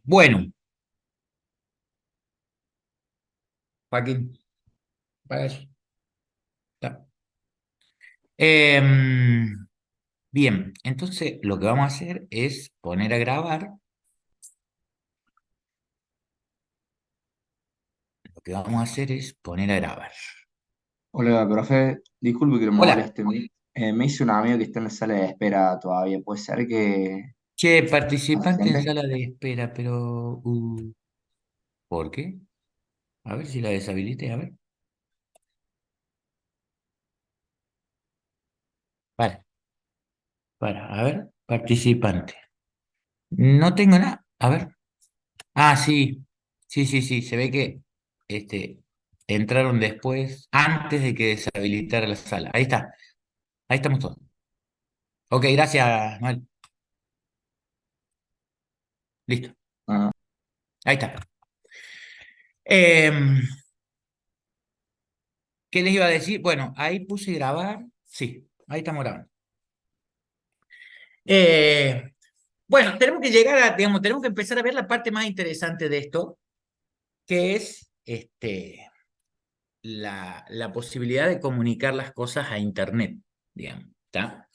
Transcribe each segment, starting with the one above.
Bueno, Joaquín, para eso. Está. Bien, entonces lo que vamos a hacer es poner a grabar. Lo que vamos a hacer es poner a grabar. Hola, profe, disculpe que lo Hola, moleste. Me hizo un amigo que está en la sala de espera todavía. ¿Puede ser que che, no se participante en siente? sala de espera, pero ¿por qué? A ver si la deshabilité, a ver. A ver, participante. No tengo nada, a ver. Ah, sí, sí, se ve que este, entraron después, antes de que deshabilitara la sala. Ahí estamos todos. Ok, gracias, Noel. Listo, Ah, ahí está. Em, ¿Qué les iba a decir? Bueno, ahí puse grabar. Sí, ahí estamos grabando. Eh, bueno, tenemos que llegar a, digamos, tenemos que empezar a ver la parte más interesante de esto, que es la posibilidad de comunicar las cosas a Internet, digamos, ¿está?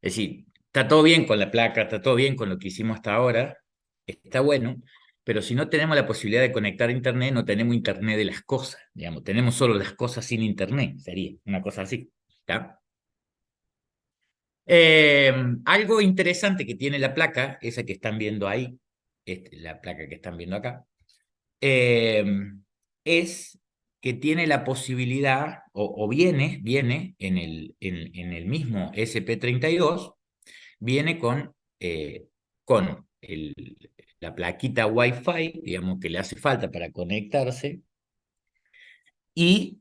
Es decir, está todo bien con la placa, está todo bien con lo que hicimos hasta ahora, está bueno, pero si no tenemos la posibilidad de conectar a Internet, no tenemos Internet de las cosas, digamos, tenemos solo las cosas sin Internet, sería una cosa así, ¿está? Eh, Algo interesante que tiene la placa, esa que están viendo ahí, la placa que están viendo acá, eh, es que tiene la posibilidad, o viene en el mismo SP32, viene con la plaquita Wi-Fi, digamos, que le hace falta para conectarse, y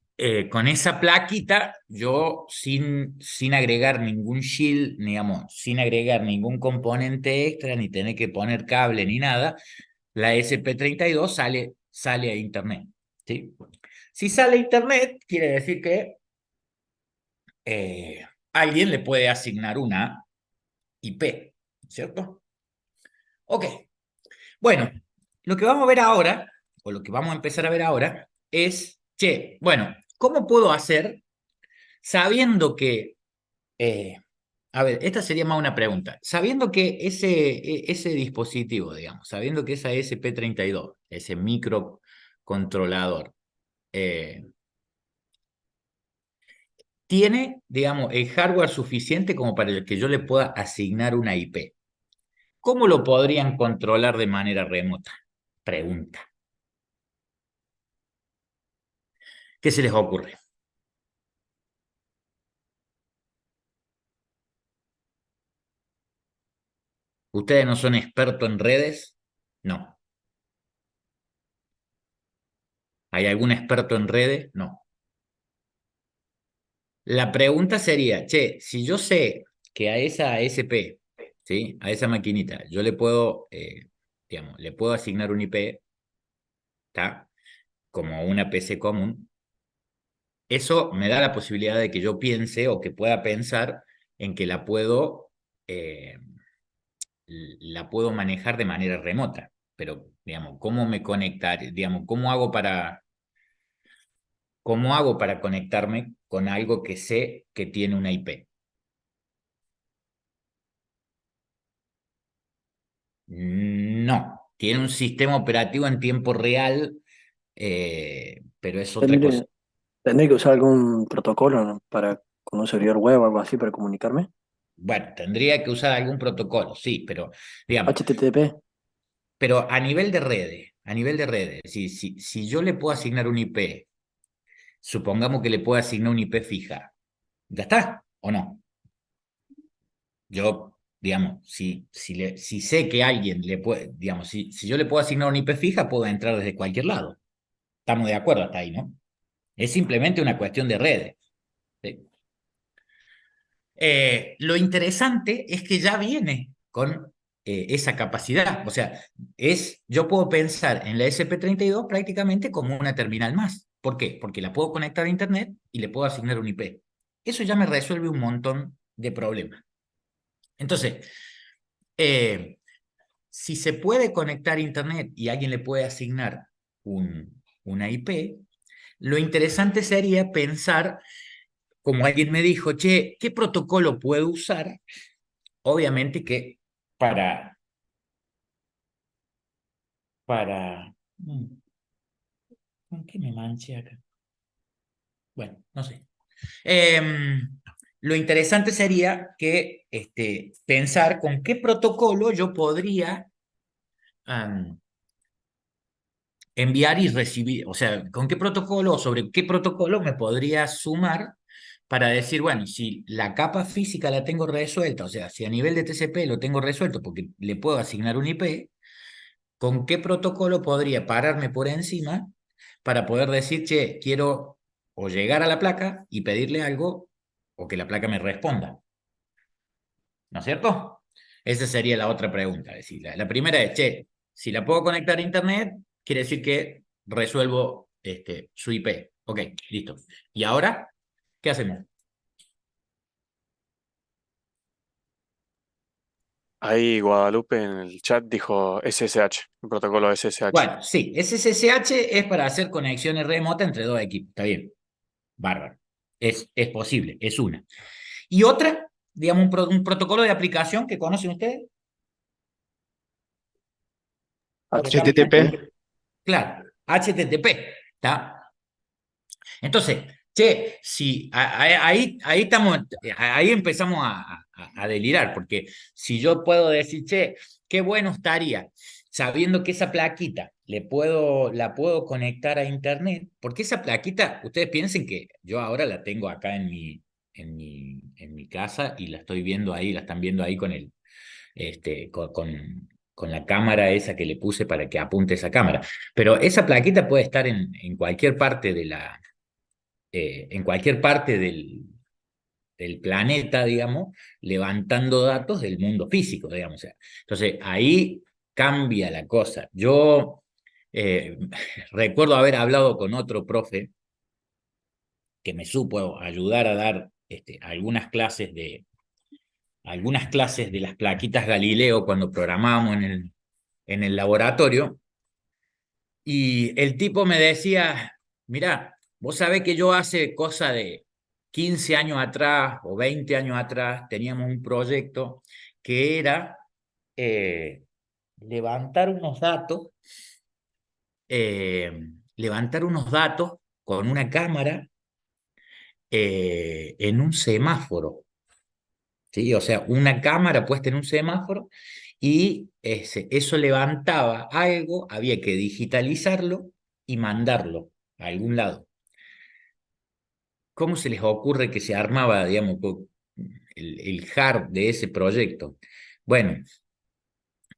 con esa plaquita, yo sin agregar ningún shield, digamos, sin agregar ningún componente extra, ni tener que poner cable ni nada, la SP32 sale a Internet. ¿Sí? Si sale a Internet, quiere decir que alguien le puede asignar una IP, ¿cierto? Ok, bueno, lo que vamos a ver ahora, o lo que vamos a empezar a ver ahora, es, che, bueno, ¿cómo puedo hacer sabiendo que, eh, a ver, esta sería más una pregunta, sabiendo que ese dispositivo, digamos, sabiendo que esa SP32, ese microcontrolador, eh, tiene, digamos, el hardware suficiente como para el que yo le pueda asignar una IP. ¿Cómo lo podrían controlar de manera remota? Pregunta. ¿Qué se les ocurre? ¿Ustedes no son expertos en redes? No. ¿Hay algún experto en redes? No. La pregunta sería, che, si yo sé que a esa ASP, ¿sí? A esa maquinita, yo le puedo, digamos, le puedo asignar un IP, ¿está? Como una PC común, eso me da la posibilidad de que yo piense o que pueda pensar en que eh, la puedo manejar de manera remota. Pero, digamos, ¿cómo me conectar? Digamos, cómo hago para conectarme con algo que sé que tiene una IP? No, tiene un sistema operativo en tiempo real, pero es otra cosa. ¿Tendré, tendré que usar algún protocolo, ¿no? Para con un servidor web o algo así para comunicarme? Bueno, tendría que usar algún protocolo, sí, pero digamos, HTTP. pero a nivel de redes, si yo le puedo asignar un IP, supongamos que le puedo asignar un IP fija, ¿ya está? ¿O no? Yo, digamos, si sé que alguien le puede, digamos, si yo le puedo asignar una IP fija, puedo entrar desde cualquier lado. Estamos de acuerdo hasta ahí, ¿no? Es simplemente una cuestión de redes. ¿Sí? Lo interesante es que ya viene con esa capacidad. O sea, yo puedo pensar en la SP32 prácticamente como una terminal más. ¿Por qué? Porque la puedo conectar a Internet y le puedo asignar un IP. Eso ya me resuelve un montón de problemas. Entonces, eh, si se puede conectar a Internet y alguien le puede asignar una IP, lo interesante sería pensar, como alguien me dijo, che, ¿qué protocolo puedo usar? Obviamente que para... ¿Con qué me manché acá? Bueno, no sé. Lo interesante sería que pensar con qué protocolo yo podría enviar y recibir, o sea, con qué protocolo o sobre qué protocolo me podría sumar para decir, bueno, si la capa física la tengo resuelta, o sea, si a nivel de TCP lo tengo resuelto porque le puedo asignar un IP, ¿con qué protocolo podría pararme por encima para poder decir, che, quiero o llegar a la placa y pedirle algo o que la placa me responda? ¿No es cierto? Esa sería la otra pregunta. Es decir, la primera es, che, si la puedo conectar a Internet, quiere decir que resuelvo su IP. Ok, listo. ¿Y ahora qué hacemos? Ahí Guadalupe en el chat dijo SSH, el protocolo SSH. Bueno, sí, SSH es para hacer conexiones remotas entre dos equipos. Está bien, bárbaro. Es posible, es una. Y otra, digamos, un protocolo de aplicación que conocen ustedes. Por ejemplo, HTTP. claro, HTTP. ¿Está? Entonces, che, si ahí estamos, ahí empezamos a delirar, porque si yo puedo decir, che, qué bueno estaría sabiendo que esa plaquita la puedo conectar a internet, porque esa plaquita, ustedes piensen que yo ahora la tengo acá en mi casa y la estoy viendo ahí, la están viendo ahí con la cámara esa que le puse para que apunte esa cámara. Pero esa plaquita puede estar en cualquier parte en cualquier parte del planeta, digamos, levantando datos del mundo físico, digamos. O sea, entonces, ahí cambia la cosa. Yo eh, recuerdo haber hablado con otro profe que me supo ayudar a dar algunas clases de las plaquitas Galileo cuando programábamos en el laboratorio, y el tipo me decía, mirá, vos sabés que yo hace cosa de 15 años atrás o 20 años atrás teníamos un proyecto que era eh, levantar unos datos, eh, levantar unos datos con una cámara en un semáforo, ¿sí? O sea, una cámara puesta en un semáforo y eso levantaba algo, había que digitalizarlo y mandarlo a algún lado. ¿Cómo se les ocurre que se armaba, digamos, el hard de ese proyecto? Bueno,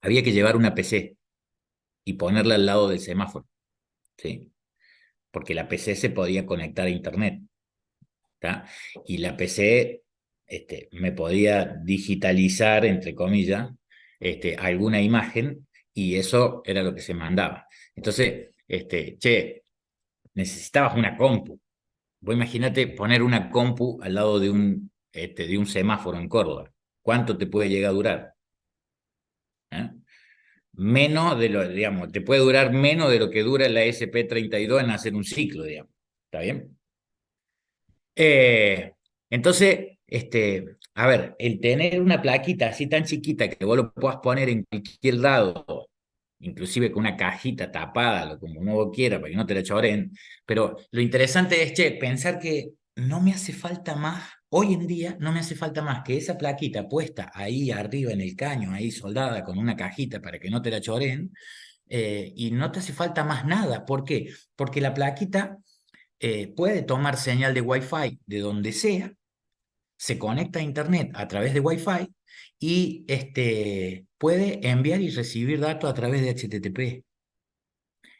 había que llevar una PC y ponerla al lado del semáforo, ¿sí? Porque la PC se podía conectar a Internet, ¿tá? Y la PC me podía digitalizar, entre comillas, alguna imagen, y eso era lo que se mandaba. Entonces, che, necesitabas una compu. Vos imaginate poner una compu al lado de un semáforo en Córdoba. ¿Cuánto te puede llegar a durar? ¿Eh? Menos de lo, digamos, te puede durar menos de lo que dura la SP32 en hacer un ciclo, digamos. ¿Está bien? Entonces, a ver, el tener una plaquita así tan chiquita que vos lo puedas poner en cualquier lado, inclusive con una cajita tapada, como uno vos quiera, para que no te la choren, pero lo interesante es, che, pensar que no me hace falta más, hoy en día no me hace falta más que esa plaquita puesta ahí arriba en el caño, ahí soldada con una cajita para que no te la choren, y no te hace falta más nada. ¿Por qué? Porque la plaquita puede tomar señal de Wi-Fi de donde sea, se conecta a Internet a través de Wi-Fi y puede enviar y recibir datos a través de HTTP.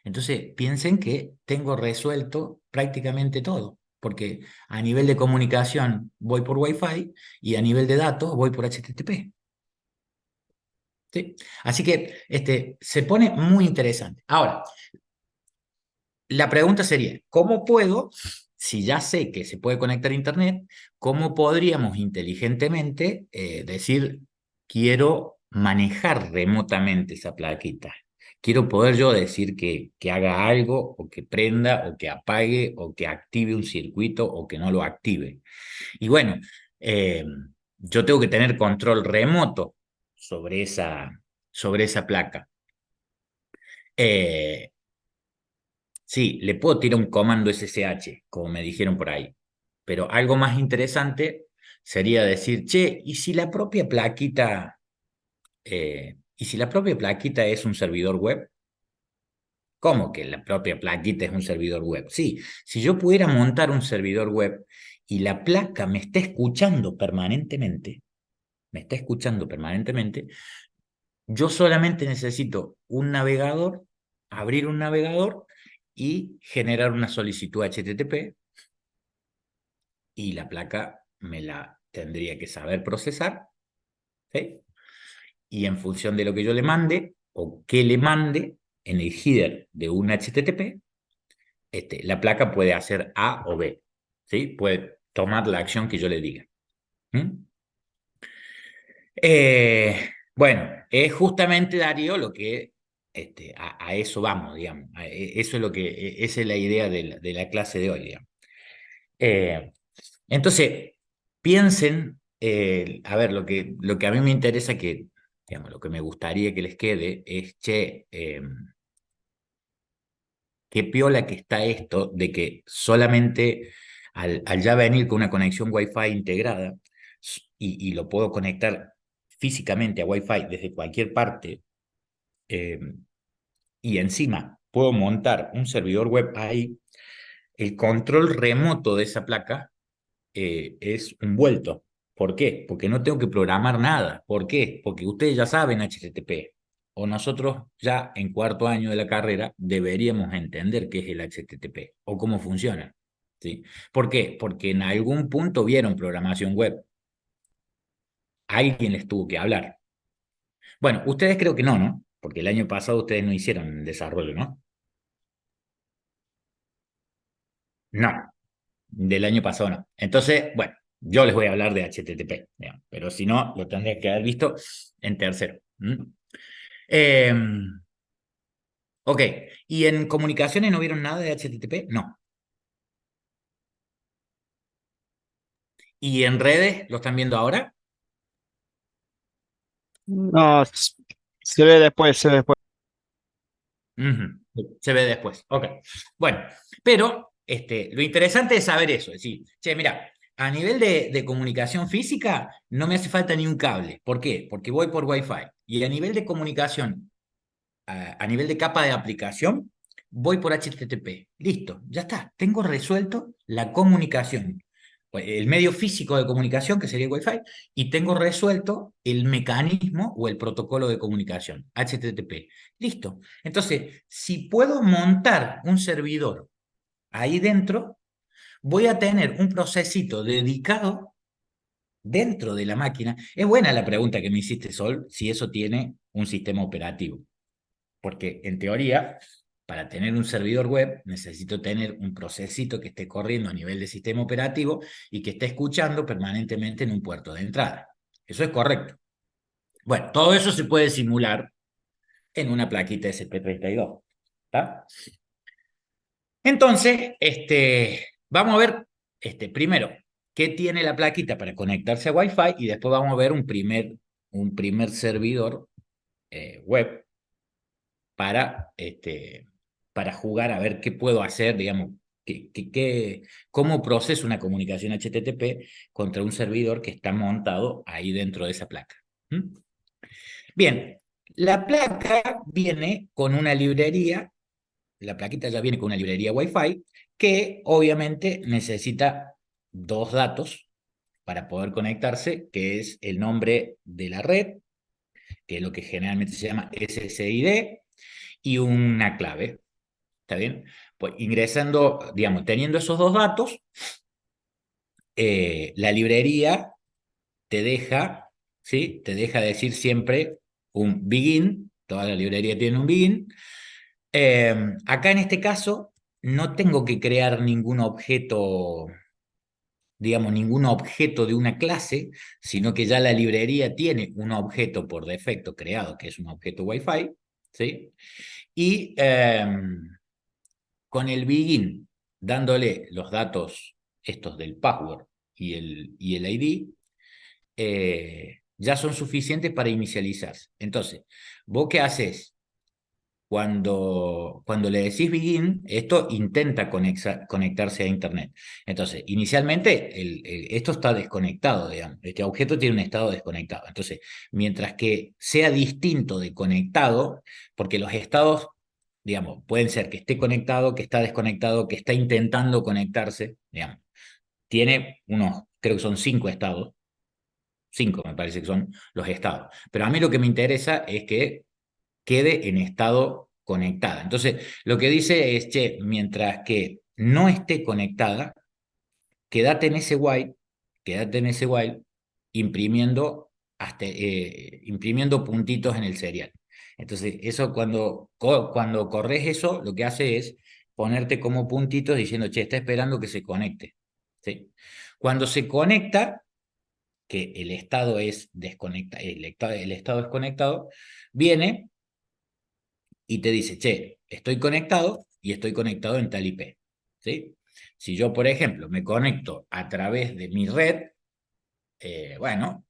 Entonces, piensen que tengo resuelto prácticamente todo, porque a nivel de comunicación voy por Wi-Fi y a nivel de datos voy por HTTP. ¿Sí? Así que se pone muy interesante. Ahora, la pregunta sería, ¿cómo puedo, si ya sé que se puede conectar a Internet, cómo podríamos inteligentemente decir, quiero manejar remotamente esa plaquita. Quiero poder yo decir que haga algo, o que prenda, o que apague, o que active un circuito, o que no lo active. Y bueno, eh, yo tengo que tener control remoto sobre esa placa. Eh, sí, le puedo tirar un comando SSH, como me dijeron por ahí. Pero algo más interesante sería decir, che, ¿y si la propia plaquita es un servidor web? ¿Cómo que la propia plaquita es un servidor web? Sí, si yo pudiera montar un servidor web y la placa me está escuchando permanentemente, yo solamente necesito un navegador, abrir un navegador y generar una solicitud HTTP, y la placa me la tendría que saber procesar, ¿sí? Y en función de lo que yo le mande o que le mande en el header de un HTTP, la placa puede hacer A o B, ¿sí? Puede tomar la acción que yo le diga. ¿Mm? Bueno, es justamente, Darío, lo que a eso vamos, digamos. Eso es lo que, esa es la idea de la clase de hoy, digamos. Eh, entonces, piensen, a ver, lo que a mí me interesa digamos, lo que me gustaría que les quede es, che, qué piola que está esto de que solamente al ya venir con una conexión Wi-Fi integrada, y lo puedo conectar físicamente a Wi-Fi desde cualquier parte, eh, y encima puedo montar un servidor web ahí, el control remoto de esa placa es un vuelto. ¿Por qué? Porque no tengo que programar nada. ¿Por qué? Porque ustedes ya saben HTTP, o nosotros ya en cuarto año de la carrera deberíamos entender qué es el HTTP o cómo funciona. ¿Sí? ¿Por qué? Porque en algún punto vieron programación web. Alguien les tuvo que hablar. Bueno, ustedes creo que no, ¿no? Porque el año pasado ustedes no hicieron desarrollo, ¿no? No, del año pasado no. Entonces, bueno, yo les voy a hablar de HTTP, digamos, pero si no, lo tendría que haber visto en tercero. ¿Mm? Eh, ok, ¿y en comunicaciones no vieron nada de HTTP? No. ¿Y en redes lo están viendo ahora? No, se ve después, se ve después. Ujú, se ve después. Ok. Bueno, pero lo interesante es saber eso. Es decir, che, mira, a nivel de comunicación física no me hace falta ni un cable. ¿Por qué? Porque voy por Wi-Fi. Y a nivel de comunicación, a nivel de capa de aplicación, voy por HTTP. Listo, ya está. Tengo resuelto la comunicación, el medio físico de comunicación, que sería el Wi-Fi, y tengo resuelto el mecanismo o el protocolo de comunicación, HTTP. Listo. Entonces, si puedo montar un servidor ahí dentro, voy a tener un procesito dedicado dentro de la máquina. Es buena la pregunta que me hiciste, Sol, si eso tiene un sistema operativo. Porque en teoría, para tener un servidor web, necesito tener un procesito que esté corriendo a nivel de sistema operativo y que esté escuchando permanentemente en un puerto de entrada. Eso es correcto. Bueno, todo eso se puede simular en una plaquita SP32. ¿Está? Entonces, vamos a ver, primero, qué tiene la plaquita para conectarse a Wi-Fi, y después vamos a ver un primer servidor web para jugar a ver qué puedo hacer, digamos, cómo proceso una comunicación HTTP contra un servidor que está montado ahí dentro de esa placa. ¿Mm? Bien, la placa viene con una librería, la plaquita ya viene con una librería Wi-Fi que obviamente necesita dos datos para poder conectarse, que es el nombre de la red, que es lo que generalmente se llama SSID, y una clave. ¿Está bien? Pues ingresando, digamos, teniendo esos dos datos, la librería te deja, ¿sí? Te deja decir siempre un begin. Toda la librería tiene un begin. Acá en este caso no tengo que crear ningún objeto digamos, ningún objeto de una clase, sino que ya la librería tiene un objeto por defecto creado, que es un objeto Wi-Fi, ¿sí? Y con el begin, dándole los datos estos del password y el ID, ya son suficientes para inicializarse. Entonces, ¿vos qué haces? Cuando le decís begin, esto intenta conectarse a Internet. Entonces, inicialmente esto está desconectado, digamos. Este objeto tiene un estado desconectado. Entonces, mientras que sea distinto de conectado, porque los estados, digamos, pueden ser que esté conectado, que está desconectado, que está intentando conectarse, digamos. Tiene unos, creo que son 5 estados. 5 me parece que son los estados. Pero a mí lo que me interesa es que quede en estado conectada. Entonces, lo que dice es, che, mientras que no esté conectada, quédate en ese while, imprimiendo, imprimiendo puntitos en el serial. Entonces, eso cuando corres eso, lo que hace es ponerte como puntitos diciendo, che, está esperando que se conecte. ¿Sí? Cuando se conecta, que el estado es el estado desconectado, viene y te dice, che, estoy conectado y estoy conectado en tal IP. ¿Sí? Si yo, por ejemplo, me conecto a través de mi red, bueno,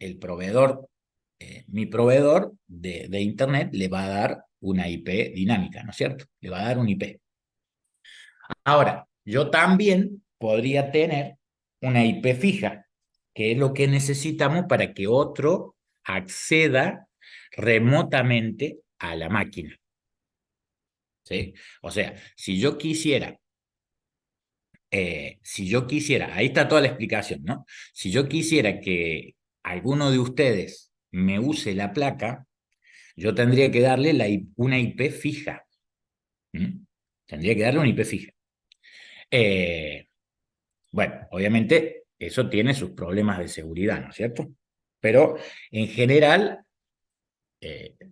mi proveedor de Internet le va a dar una IP dinámica, ¿no es cierto? Le va a dar un IP. Ahora, yo también podría tener una IP fija, que es lo que necesitamos para que otro acceda remotamente a la máquina. ¿Sí? O sea, si yo quisiera, ahí está toda la explicación, ¿no? Si yo quisiera que alguno de ustedes me use la placa, yo tendría que darle una IP fija. ¿Mm? Tendría que darle una IP fija. Bueno, obviamente eso tiene sus problemas de seguridad, ¿no es cierto? Pero en general,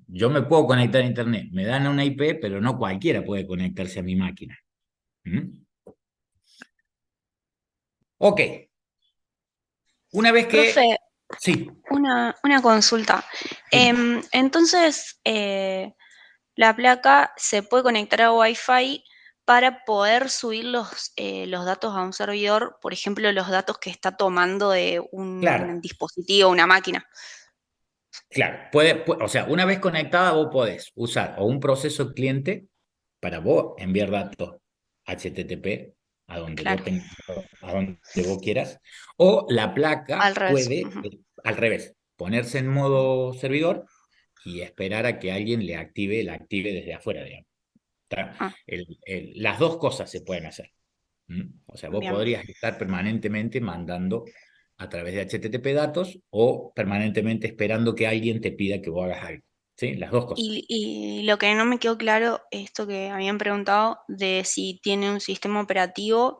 yo me puedo conectar a Internet, me dan una IP, pero no cualquiera puede conectarse a mi máquina. ¿Mm? Ok, una vez que... Profe, Sí, una consulta. sí, Entonces, la placa se puede conectar a Wi-Fi para poder subir los datos a un servidor, por ejemplo, los datos que está tomando de un claro, dispositivo, una máquina. claro. O sea, una vez conectada vos podés usar o un proceso cliente para vos enviar datos HTTP Claro, a donde vos quieras, o la placa al revés. puede, Ujú. al revés, ponerse en modo servidor y esperar a que alguien la active desde afuera, digamos. ¿Está? Ah, Las dos cosas se pueden hacer. O sea, vos bien. podrías estar permanentemente mandando a través de HTTP datos o permanentemente esperando que alguien te pida que vos hagas algo. ¿Sí? Las dos cosas. Y lo que no me quedó claro, esto que habían preguntado, de si tiene un sistema operativo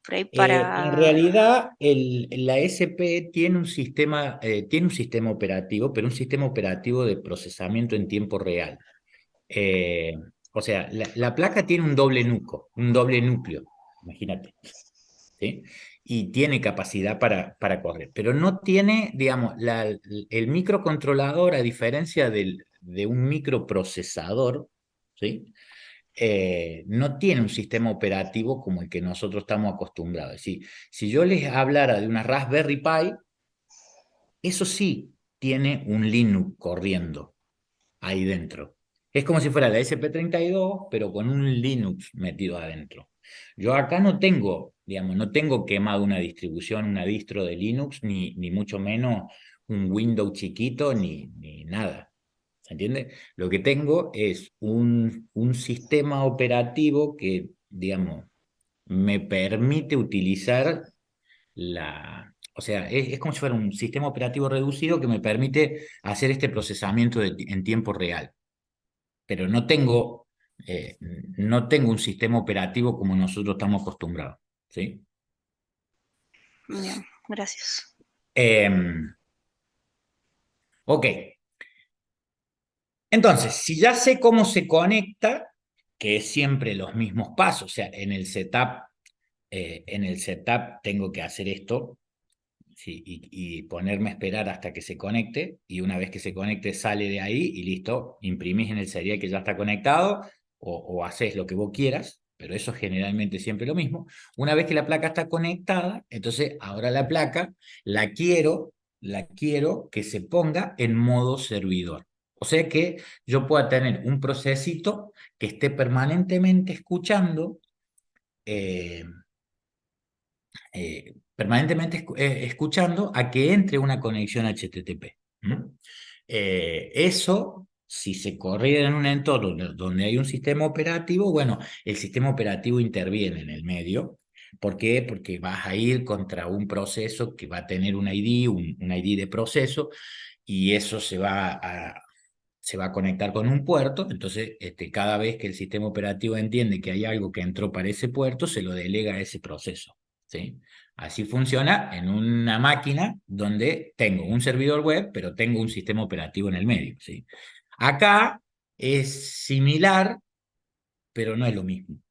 por ahí En para... realidad, la SP tiene un sistema operativo, pero un sistema operativo de procesamiento en tiempo real. Eh, o sea, la placa tiene un doble núcleo, imagínate. ¿Sí? Y tiene capacidad para correr, pero no tiene, digamos, el microcontrolador, a diferencia de un microprocesador, ¿sí? No tiene un sistema operativo como el que nosotros estamos acostumbrados. Es decir, si yo les hablara de una Raspberry Pi, eso sí tiene un Linux corriendo ahí dentro. Es como si fuera la SP32, pero con un Linux metido adentro. Yo acá no tengo, digamos, no tengo quemado una distribución, una distro de Linux, ni mucho menos un Windows chiquito, ni nada. ¿Se entiende? Lo que tengo es un sistema operativo que, digamos, me permite utilizar o sea, es como si fuera un sistema operativo reducido que me permite hacer este procesamiento en tiempo real, pero no tengo un sistema operativo como nosotros estamos acostumbrados, ¿sí? Bien, gracias. Ok, entonces, si ya sé cómo se conecta, que es siempre los mismos pasos, o sea, en el setup en el setup tengo que hacer esto, ¿sí? Y ponerme a esperar hasta que se conecte, y una vez que se conecte sale de ahí y listo, imprimís en el serial que ya está conectado, o haces lo que vos quieras, pero eso es generalmente siempre lo mismo. Una vez que la placa está conectada, entonces ahora la placa la quiero que se ponga en modo servidor. O sea que yo pueda tener un procesito que esté permanentemente escuchando, eh, escuchando a que entre una conexión HTTP. Eso, si se corriera en un entorno donde hay un sistema operativo, bueno, el sistema operativo interviene en el medio. ¿Por qué? Porque vas a ir contra un proceso que va a tener un ID, un ID de proceso, y eso se va a conectar con un puerto. Entonces cada vez que el sistema operativo entiende que hay algo que entró para ese puerto, se lo delega a ese proceso, ¿sí? Así funciona en una máquina donde tengo un servidor web, pero tengo un sistema operativo en el medio, ¿sí? Acá es similar, pero no es lo mismo,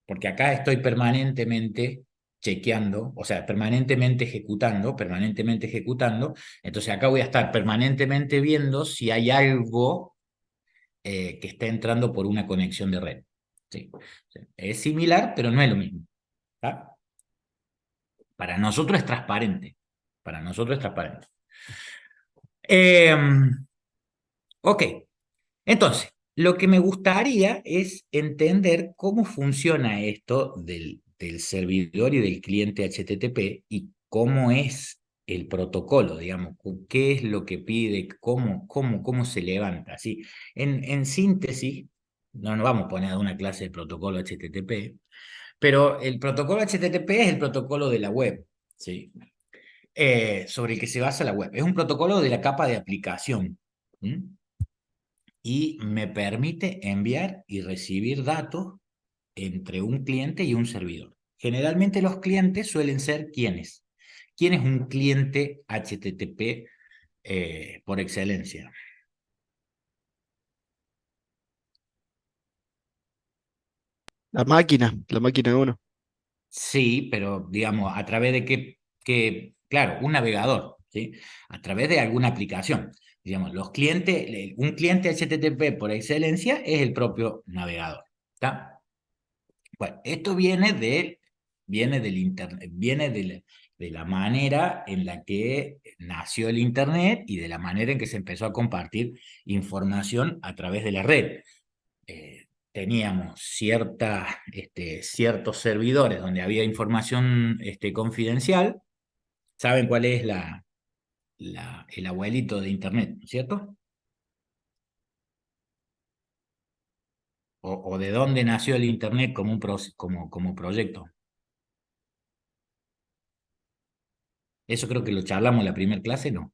porque acá estoy permanentemente chequeando, o sea, permanentemente ejecutando, entonces acá voy a estar permanentemente viendo si hay algo que está entrando por una conexión de red. Sí. Es similar, pero no es lo mismo. ¿Está? Para nosotros es transparente. Para nosotros es transparente. Ok. Entonces, lo que me gustaría es entender cómo funciona esto del servidor y del cliente HTTP y cómo es el protocolo, digamos, qué es lo que pide, cómo se levanta. ¿Sí? En síntesis, no nos vamos a poner a una clase de protocolo HTTP, pero el protocolo HTTP es el protocolo de la web, ¿sí? Sobre el que se basa la web. Es un protocolo de la capa de aplicación. Y me permite enviar y recibir datos entre un cliente y un servidor. Generalmente los clientes suelen ser ¿quiénes? ¿Quién es un cliente HTTP por excelencia? La máquina de uno. Sí, pero digamos, ¿a través de claro, un navegador, ¿sí? A través de alguna aplicación. Digamos, los clientes, un cliente HTTP por excelencia es el propio navegador. ¿Está? Bueno, esto viene del Internet, viene de la manera en la que nació el Internet y de la manera en que se empezó a compartir información a través de la red. Teníamos ciertos servidores donde había información confidencial. ¿Saben cuál es el abuelito de Internet, ¿no es cierto? O de dónde nació el Internet como proyecto. Eso creo que lo charlamos en la primera clase, ¿no?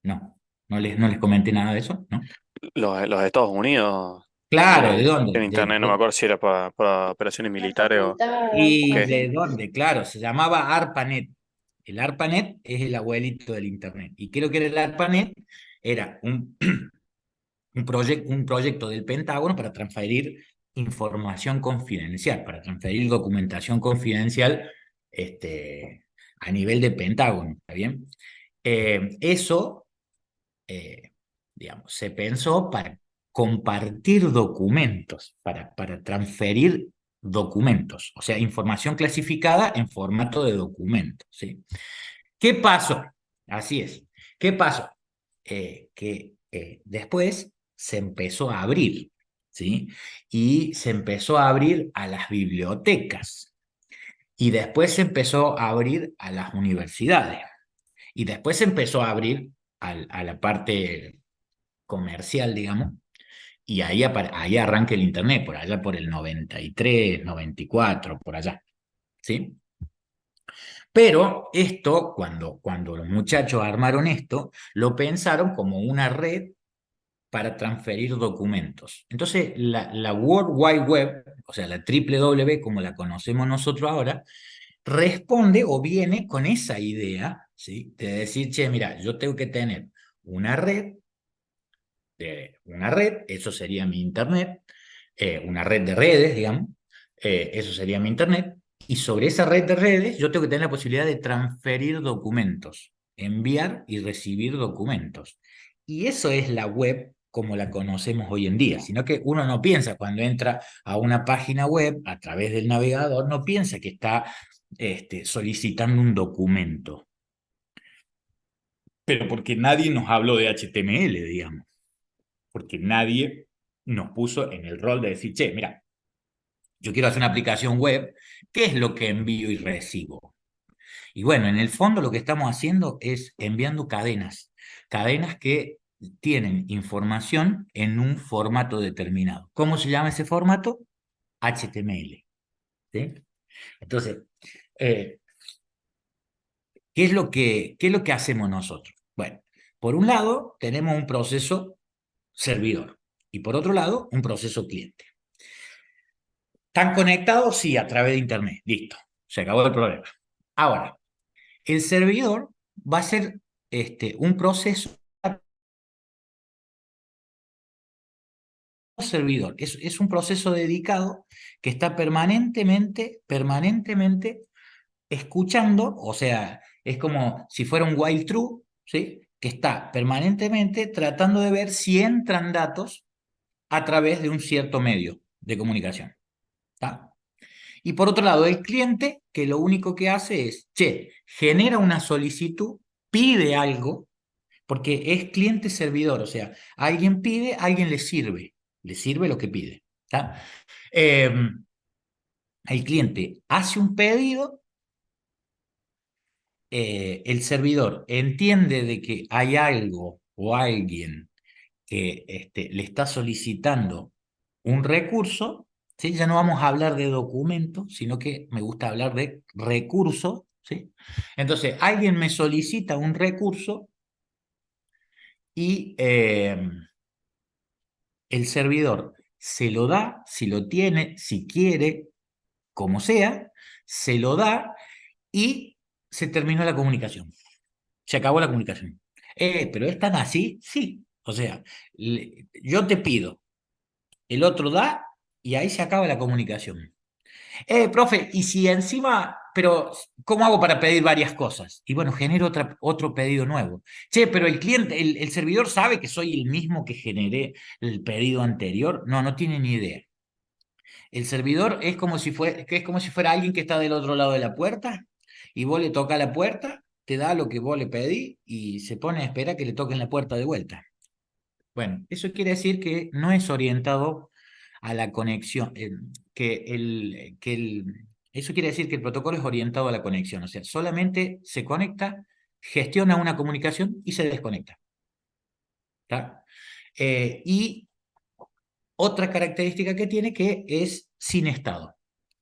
No les comenté nada de eso, ¿no? Los de Estados Unidos Claro, ¿de en dónde? internet, no me acuerdo si era para operaciones militares o ¿Y qué. de dónde? Claro, se llamaba ARPANET. El ARPANET es el abuelito del Internet. ¿Y qué es lo que era el ARPANET? Era un proyecto del Pentágono para transferir información confidencial, para transferir documentación confidencial a nivel de Pentágono, ¿está bien? Eso digamos, se pensó para compartir documentos, para transferir documentos, o sea, información clasificada en formato de documento, ¿sí? ¿Qué pasó? Así es. ¿Qué pasó? Que después se empezó a abrir, ¿sí? Y se empezó a abrir a las bibliotecas. Y después se empezó a abrir a las universidades. Y después se empezó a abrir a la parte comercial, digamos, y ahí arranca el Internet, por allá por el 93, 94, por allá, ¿sí? Pero esto, cuando los muchachos armaron esto, lo pensaron como una red para transferir documentos. Entonces, la World Wide Web, o sea, la W como la conocemos nosotros ahora, responde o viene con esa idea, ¿sí? De decir, che, mira, yo tengo que tener una red, eso sería mi Internet, una red de redes, digamos, eso sería mi Internet, Y sobre esa red de redes yo tengo que tener la posibilidad de transferir documentos, enviar y recibir documentos. Y eso es la web como la conocemos hoy en día, sino que uno no piensa cuando entra a una página web a través del navegador, no piensa que está solicitando un documento. Pero porque nadie nos habló de HTML, digamos. Porque nadie nos puso en el rol de decir, che, mira, yo quiero hacer una aplicación web, ¿qué es lo que envío y recibo? Y bueno, en el fondo lo que estamos haciendo es enviando cadenas, cadenas que tienen información en un formato determinado. ¿Cómo se llama ese formato? HTML. ¿Sí? Entonces, ¿qué es lo que hacemos nosotros? Bueno, por un lado tenemos un proceso servidor y por otro lado un proceso cliente. ¿Están conectados? Sí, a través de Internet. Listo, se acabó el problema. Ahora, el servidor va a ser un proceso servidor. Es un proceso dedicado que está permanentemente escuchando, o sea, es como si fuera un while true, ¿sí? Que está permanentemente tratando de ver si entran datos a través de un cierto medio de comunicación. ¿Tá? Y por otro lado, el cliente, que lo único que hace es, che, genera una solicitud, pide algo, porque es cliente-servidor, o sea, alguien pide, alguien le sirve lo que pide. ¿Tá? El cliente hace un pedido, el servidor entiende de que hay algo o alguien que le está solicitando un recurso, ¿sí? Ya no vamos a hablar de documento, sino que me gusta hablar de recurso, ¿sí? Entonces, alguien me solicita un recurso y el servidor se lo da, si lo tiene, si quiere, como sea, se lo da y se terminó la comunicación. Se acabó la comunicación. ¿Pero es tan así? Sí. O sea, yo te pido, el otro da y ahí se acaba la comunicación. Profe, y si encima, pero ¿cómo hago para pedir varias cosas? Y bueno, genero otro pedido nuevo. Che, pero el cliente, el servidor sabe que soy el mismo que generé el pedido anterior. No, no tiene ni idea. El servidor es como si fuera alguien que está del otro lado de la puerta y vos le tocas la puerta, te da lo que vos le pedí y se pone a esperar que le toquen la puerta de vuelta. Bueno, eso quiere decir que no es orientado a la conexión, eso quiere decir que el protocolo es orientado a la conexión, o sea, solamente se conecta, gestiona una comunicación y se desconecta. ¿Tá? Y otra característica que tiene que es sin estado.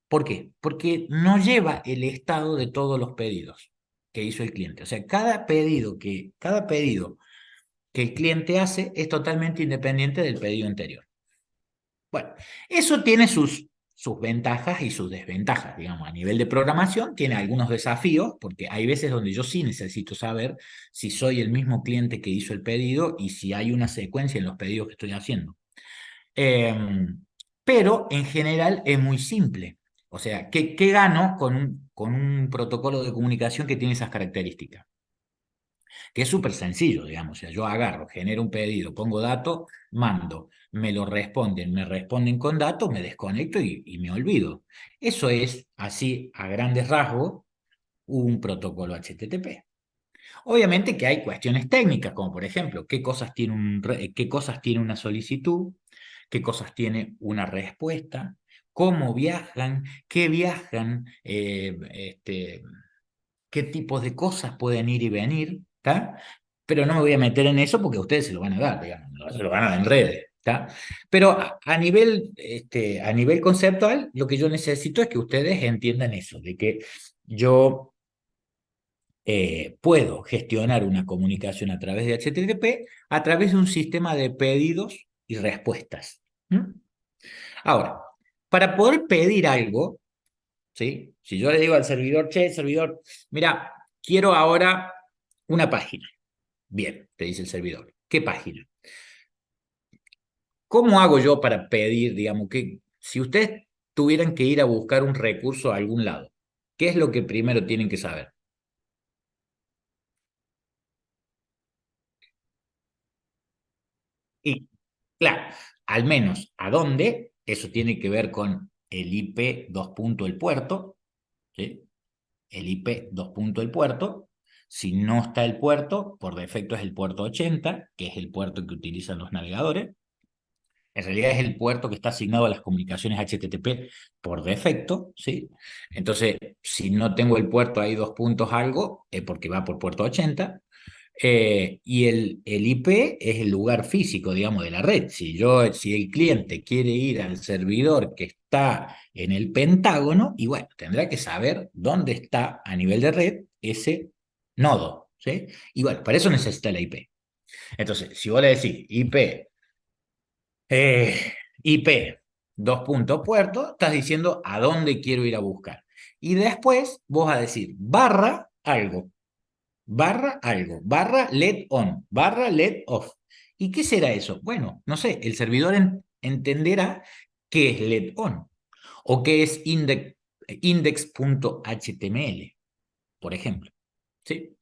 ¿Por qué? Porque no lleva el estado de todos los pedidos que hizo el cliente. O sea, cada pedido que el cliente hace es totalmente independiente del pedido anterior. Bueno, eso tiene sus ventajas y sus desventajas, digamos, a nivel de programación tiene algunos desafíos, porque hay veces donde yo sí necesito saber si soy el mismo cliente que hizo el pedido y si hay una secuencia en los pedidos que estoy haciendo. Pero en general es muy simple. O sea, ¿qué gano con un protocolo de comunicación que tiene esas características? Que es súper sencillo, digamos. O sea, yo agarro, genero un pedido, pongo datos, mando, me responden con datos, me desconecto y me olvido. Eso es, así, a grandes rasgos, un protocolo HTTP. Obviamente que hay cuestiones técnicas, como por ejemplo, qué cosas tiene una solicitud, qué cosas tiene una respuesta, cómo viajan, qué viajan, qué tipos de cosas pueden ir y venir, ¿tá? Pero no me voy a meter en eso porque ustedes se lo van a dar, digamos, se lo van a dar en redes, ¿tá? Pero a nivel conceptual, lo que yo necesito es que ustedes entiendan eso, de que yo puedo gestionar una comunicación a través de HTTP a través de un sistema de pedidos y respuestas. ¿Mm? Ahora, para poder pedir algo, ¿sí? Si yo le digo al servidor, che, servidor, mira, quiero ahora una página. Bien, te dice el servidor. ¿Qué página? ¿Cómo hago yo para pedir, digamos, que si ustedes tuvieran que ir a buscar un recurso a algún lado, ¿qué es lo que primero tienen que saber? Y claro, al menos a dónde, eso tiene que ver con el IP el puerto, ¿sí? El IP el puerto. Si no está el puerto, por defecto es el puerto 80, que es el puerto que utilizan los navegadores. En realidad es el puerto que está asignado a las comunicaciones HTTP por defecto, ¿sí? Entonces, si no tengo el puerto ahí dos puntos algo, es porque va por puerto 80. Y el IP es el lugar físico, digamos, de la red. Si el cliente quiere ir al servidor que está en el Pentágono, y bueno, tendrá que saber dónde está a nivel de red ese nodo, ¿sí? Y bueno, para eso necesita la IP. Entonces, si vos le decís IP, dos puntos puerto, estás diciendo a dónde quiero ir a buscar. Y después vos vas a decir algo, barra LED on, barra LED off. ¿Y qué será eso? Bueno, no sé, el servidor entenderá qué es LED on o qué es index.html, por ejemplo. ¿Sí?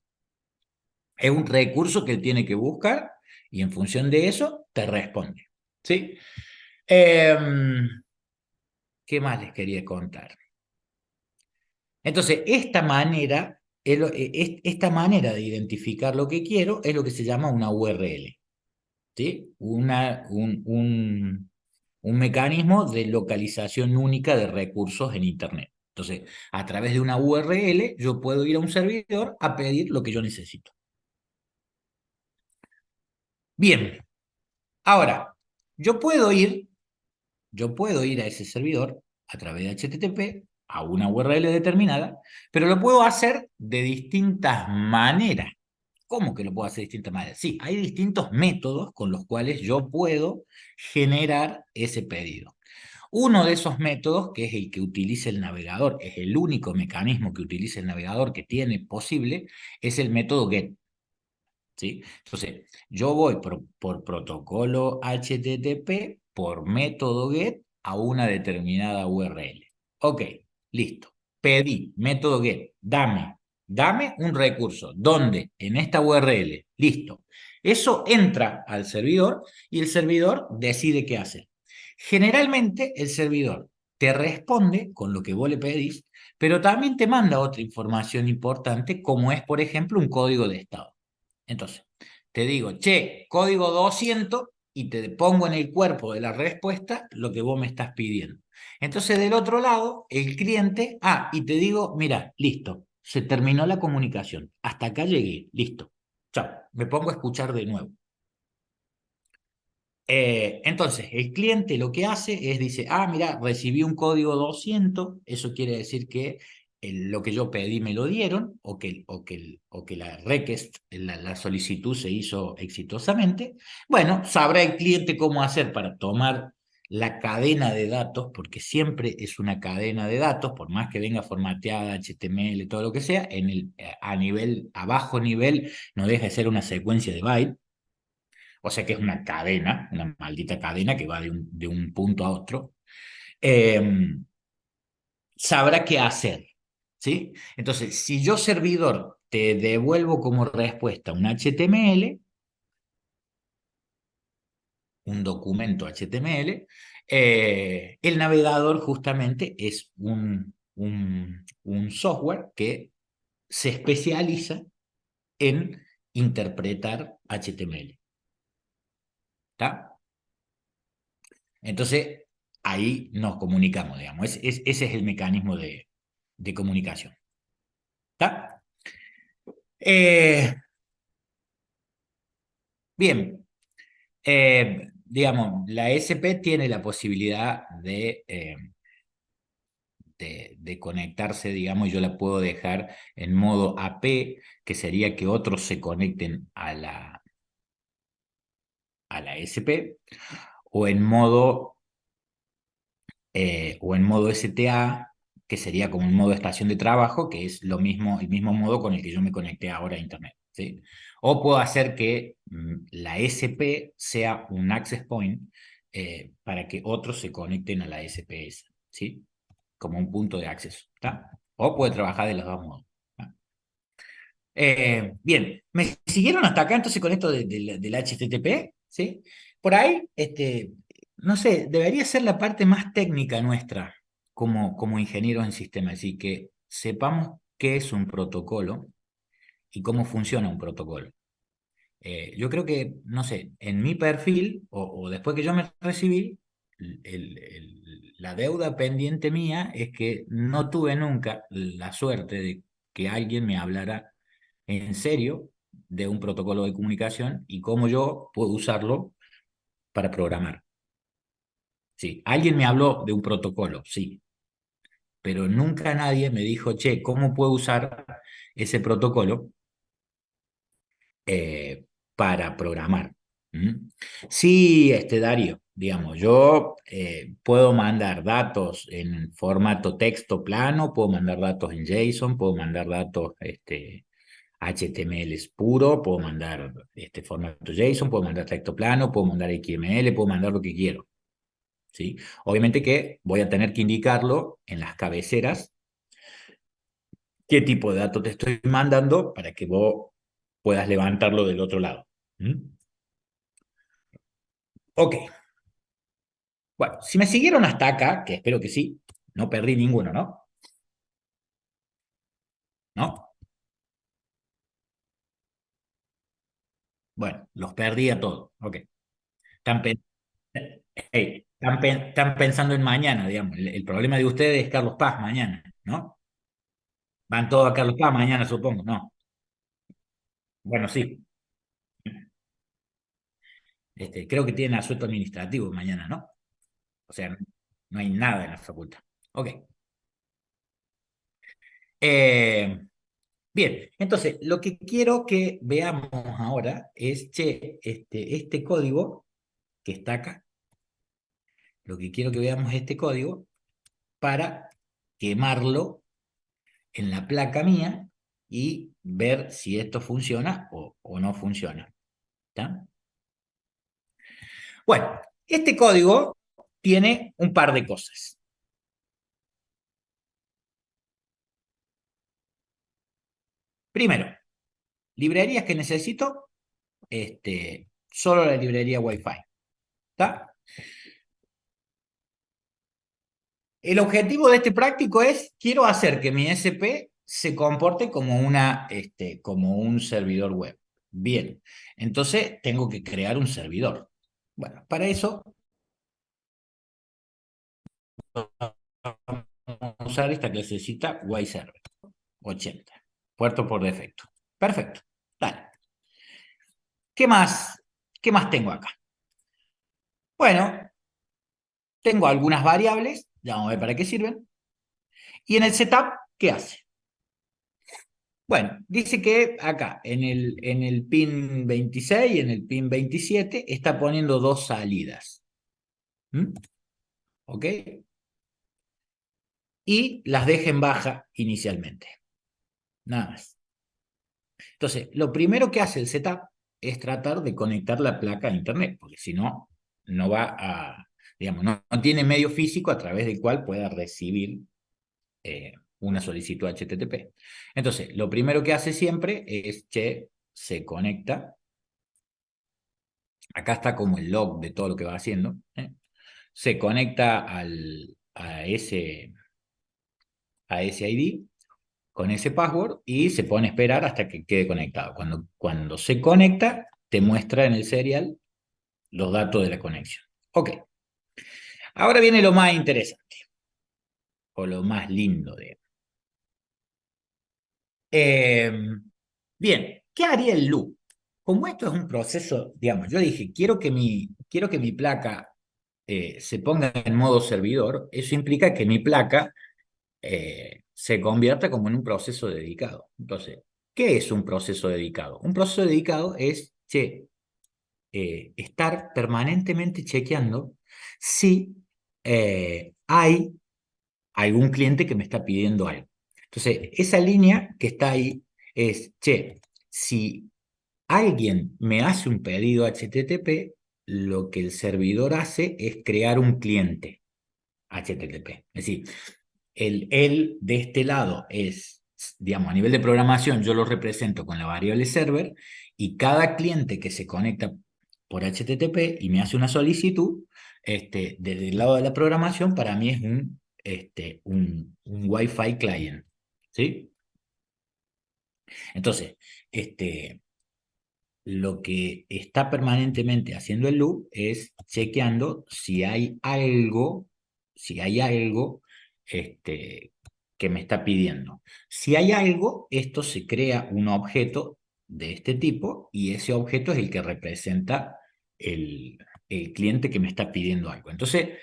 Es un recurso que él tiene que buscar y en función de eso te responde. ¿Sí? ¿Qué más les quería contar? Entonces, esta manera de identificar lo que quiero es lo que se llama una URL, ¿sí? Un mecanismo de localización única de recursos en Internet. Entonces, a través de una URL, yo puedo ir a un servidor a pedir lo que yo necesito. Bien, ahora, yo puedo ir a ese servidor a través de HTTP a una URL determinada, pero lo puedo hacer de distintas maneras. ¿Cómo que lo puedo hacer de distintas maneras? Sí, hay distintos métodos con los cuales yo puedo generar ese pedido. Uno de esos métodos, que es el que utiliza el navegador, es el único mecanismo que utiliza el navegador que tiene posible, es el método GET. ¿Sí? Entonces, yo voy por protocolo HTTP, por método GET, a una determinada URL. Ok, listo. Pedí, método GET, dame un recurso. ¿Dónde? En esta URL. Listo. Eso entra al servidor y el servidor decide qué hacer. Generalmente el servidor te responde con lo que vos le pedís, pero también te manda otra información importante, como es, por ejemplo, un código de estado. Entonces, te digo, che, código 200 y te pongo en el cuerpo de la respuesta lo que vos me estás pidiendo. Entonces, del otro lado, el cliente, y te digo, mira, listo, se terminó la comunicación. Hasta acá llegué, listo. Chao, me pongo a escuchar de nuevo. Entonces, el cliente lo que hace es dice, mira, recibí un código 200, eso quiere decir que lo que yo pedí me lo dieron, o que la request, la solicitud se hizo exitosamente. Bueno, sabrá el cliente cómo hacer para tomar la cadena de datos, porque siempre es una cadena de datos, por más que venga formateada, HTML, todo lo que sea, a bajo nivel no deja de ser una secuencia de bytes. O sea que es una cadena, una maldita cadena que va de un punto a otro. Sabrá qué hacer, ¿sí? Entonces, si yo servidor te devuelvo como respuesta un HTML, un documento HTML, el navegador justamente es un software que se especializa en interpretar HTML. ¿Está? Entonces, ahí nos comunicamos, digamos. Ese es el mecanismo de comunicación. ¿Está? Bien. Digamos, la SP tiene la posibilidad de conectarse, digamos, y yo la puedo dejar en modo AP, que sería que otros se conecten a la SP, o en modo STA, que sería como un modo estación de trabajo, que es el mismo modo con el que yo me conecté ahora a Internet, ¿sí? O puedo hacer que la SP sea un access point para que otros se conecten a la SPS. ¿sí? Como un punto de acceso, ¿está? O puede trabajar de los dos modos. ¿Tá? Bien, ¿me siguieron hasta acá entonces con esto del HTTP? ¿Sí? Por ahí, no sé, debería ser la parte más técnica nuestra como ingenieros en sistemas, es decir, que sepamos qué es un protocolo y cómo funciona un protocolo. Yo creo que, no sé, en mi perfil, o después que yo me recibí, la deuda pendiente mía es que no tuve nunca la suerte de que alguien me hablara en serio de un protocolo de comunicación y cómo yo puedo usarlo para programar. Sí, alguien me habló de un protocolo, sí, pero nunca nadie me dijo, che, ¿cómo puedo usar ese protocolo para programar? ¿Mm? Sí, Darío, digamos, yo puedo mandar datos en formato texto plano, puedo mandar datos en JSON, puedo mandar datos HTML es puro, puedo mandar formato JSON, puedo mandar texto plano, puedo mandar XML, puedo mandar lo que quiero, ¿sí? Obviamente que voy a tener que indicarlo en las cabeceras qué tipo de datos te estoy mandando para que vos puedas levantarlo del otro lado. ¿Mm? Ok. Bueno, si me siguieron hasta acá, que espero que sí, no perdí ninguno, ¿no? ¿No? Bueno, los perdí a todos. Ok. Están, están pensando en mañana, digamos. El problema de ustedes es Carlos Paz mañana, ¿no? Van todos a Carlos Paz mañana, supongo, ¿no? Bueno, sí. Creo que tienen asueto administrativo mañana, ¿no? O sea, no hay nada en la facultad. Ok. Eh, bien, entonces, lo que quiero que veamos ahora es, che, este código que está acá, lo que quiero que veamos es este código para quemarlo en la placa mía y ver si esto funciona o no funciona. ¿Está? Bueno, este código tiene un par de cosas. Primero, librerías que necesito, solo la librería Wi-Fi. ¿Está? El objetivo de este práctico es, quiero hacer que mi SP se comporte como un servidor web. Bien, entonces tengo que crear un servidor. Bueno, para eso vamos a usar esta clasecita YServer 80, puerto por defecto. Perfecto, dale. ¿Qué más? ¿Qué más tengo acá? Bueno, tengo algunas variables, ya vamos a ver para qué sirven. Y en el setup, ¿qué hace? Bueno, dice que acá, en el pin 26 y en el pin 27, está poniendo dos salidas. ¿Mm? ¿Ok? Y las deja en baja inicialmente. Nada más. Entonces, lo primero que hace el setup es tratar de conectar la placa a internet, porque si no, no va a, digamos, no tiene medio físico a través del cual pueda recibir una solicitud HTTP. Entonces, lo primero que hace siempre es que se conecta. Acá está como el log de todo lo que va haciendo. Se conecta a ese ID con ese password y se pone a esperar hasta que quede conectado. Cuando se conecta, te muestra en el serial los datos de la conexión. Ok. Ahora viene lo más interesante, o lo más lindo de... Bien, ¿qué haría el loop? Como esto es un proceso, digamos, yo dije, quiero que mi placa se ponga en modo servidor, eso implica que mi placa se convierta como en un proceso dedicado. Entonces, ¿qué es un proceso dedicado? Un proceso dedicado es, estar permanentemente chequeando si hay algún cliente que me está pidiendo algo. Entonces, esa línea que está ahí es, si alguien me hace un pedido HTTP, lo que el servidor hace es crear un cliente HTTP. Es decir, el de este lado es, digamos, a nivel de programación, yo lo represento con la variable server, y cada cliente que se conecta por HTTP y me hace una solicitud, desde el lado de la programación, para mí es un Wi-Fi client, ¿sí? Entonces, lo que está permanentemente haciendo el loop es chequeando si hay algo que me está pidiendo. Si hay algo, esto se crea un objeto de este tipo, y ese objeto es el que representa el cliente que me está pidiendo algo. Entonces,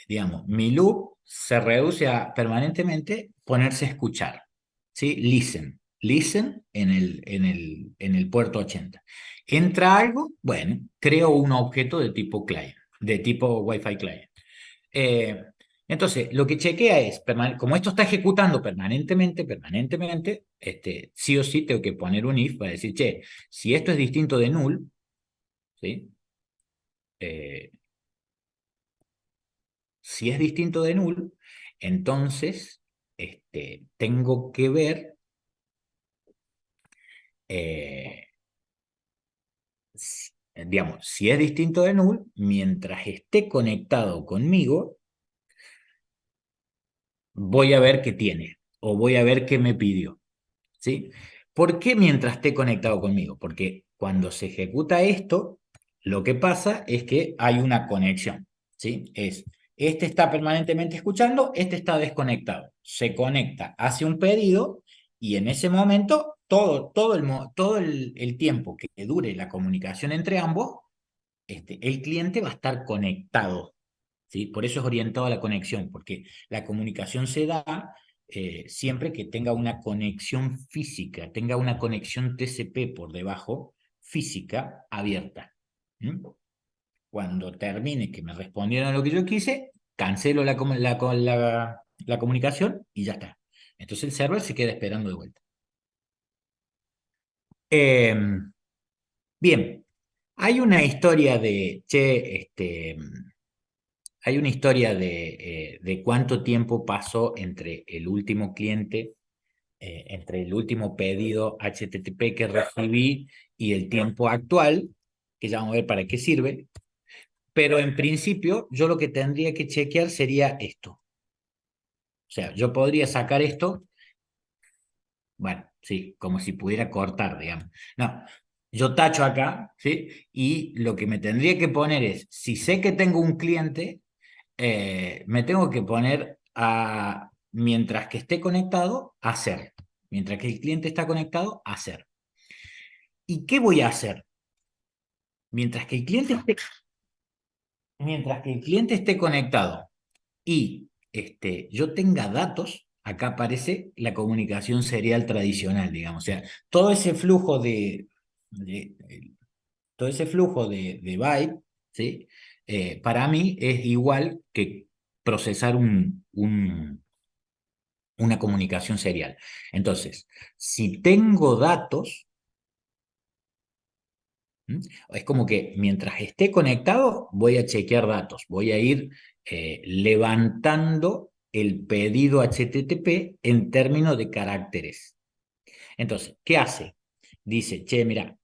digamos, mi loop se reduce a permanentemente ponerse a escuchar, ¿sí? Listen en el puerto 80. Entra algo, bueno, creo un objeto de tipo client, de tipo Wi-Fi client. Entonces, lo que chequea es, como esto está ejecutando permanentemente, sí o sí tengo que poner un if para decir, che, si esto es distinto de null, ¿sí? Si es distinto de null, entonces tengo que ver digamos, si es distinto de null, mientras esté conectado conmigo, voy a ver qué tiene, o voy a ver qué me pidió, ¿sí? ¿Por qué mientras esté conectado conmigo? Porque cuando se ejecuta esto, lo que pasa es que hay una conexión, ¿sí? Este está permanentemente escuchando, este está desconectado. Se conecta, hace un pedido, y en ese momento, todo el tiempo que dure la comunicación entre ambos, el cliente va a estar conectado, ¿sí? Por eso es orientado a la conexión, porque la comunicación se da siempre que tenga una conexión física, tenga una conexión TCP por debajo, física, abierta. ¿Mm? Cuando termine que me respondieron lo que yo quise, cancelo la comunicación y ya está. Entonces el server se queda esperando de vuelta. Bien, hay una historia de, hay una historia de cuánto tiempo pasó entre el último cliente, entre el último pedido HTTP que recibí y el tiempo actual, que ya vamos a ver para qué sirve, pero en principio yo lo que tendría que chequear sería esto. O sea, yo podría sacar esto, bueno, sí, como si pudiera cortar, digamos. No, yo tacho acá, ¿sí? Y lo que me tendría que poner es, si sé que tengo un cliente, me tengo que poner a, mientras que esté conectado, hacer. Mientras que el cliente está conectado, hacer. ¿Y qué voy a hacer? Mientras que el cliente esté conectado y yo tenga datos, acá aparece la comunicación serial tradicional, digamos. O sea, todo ese flujo todo ese flujo de byte, ¿sí? Para mí es igual que procesar una comunicación serial. Entonces, si tengo datos, es como que mientras esté conectado voy a chequear datos, voy a ir levantando el pedido HTTP en términos de caracteres. Entonces, ¿qué hace? Dice, che, mira,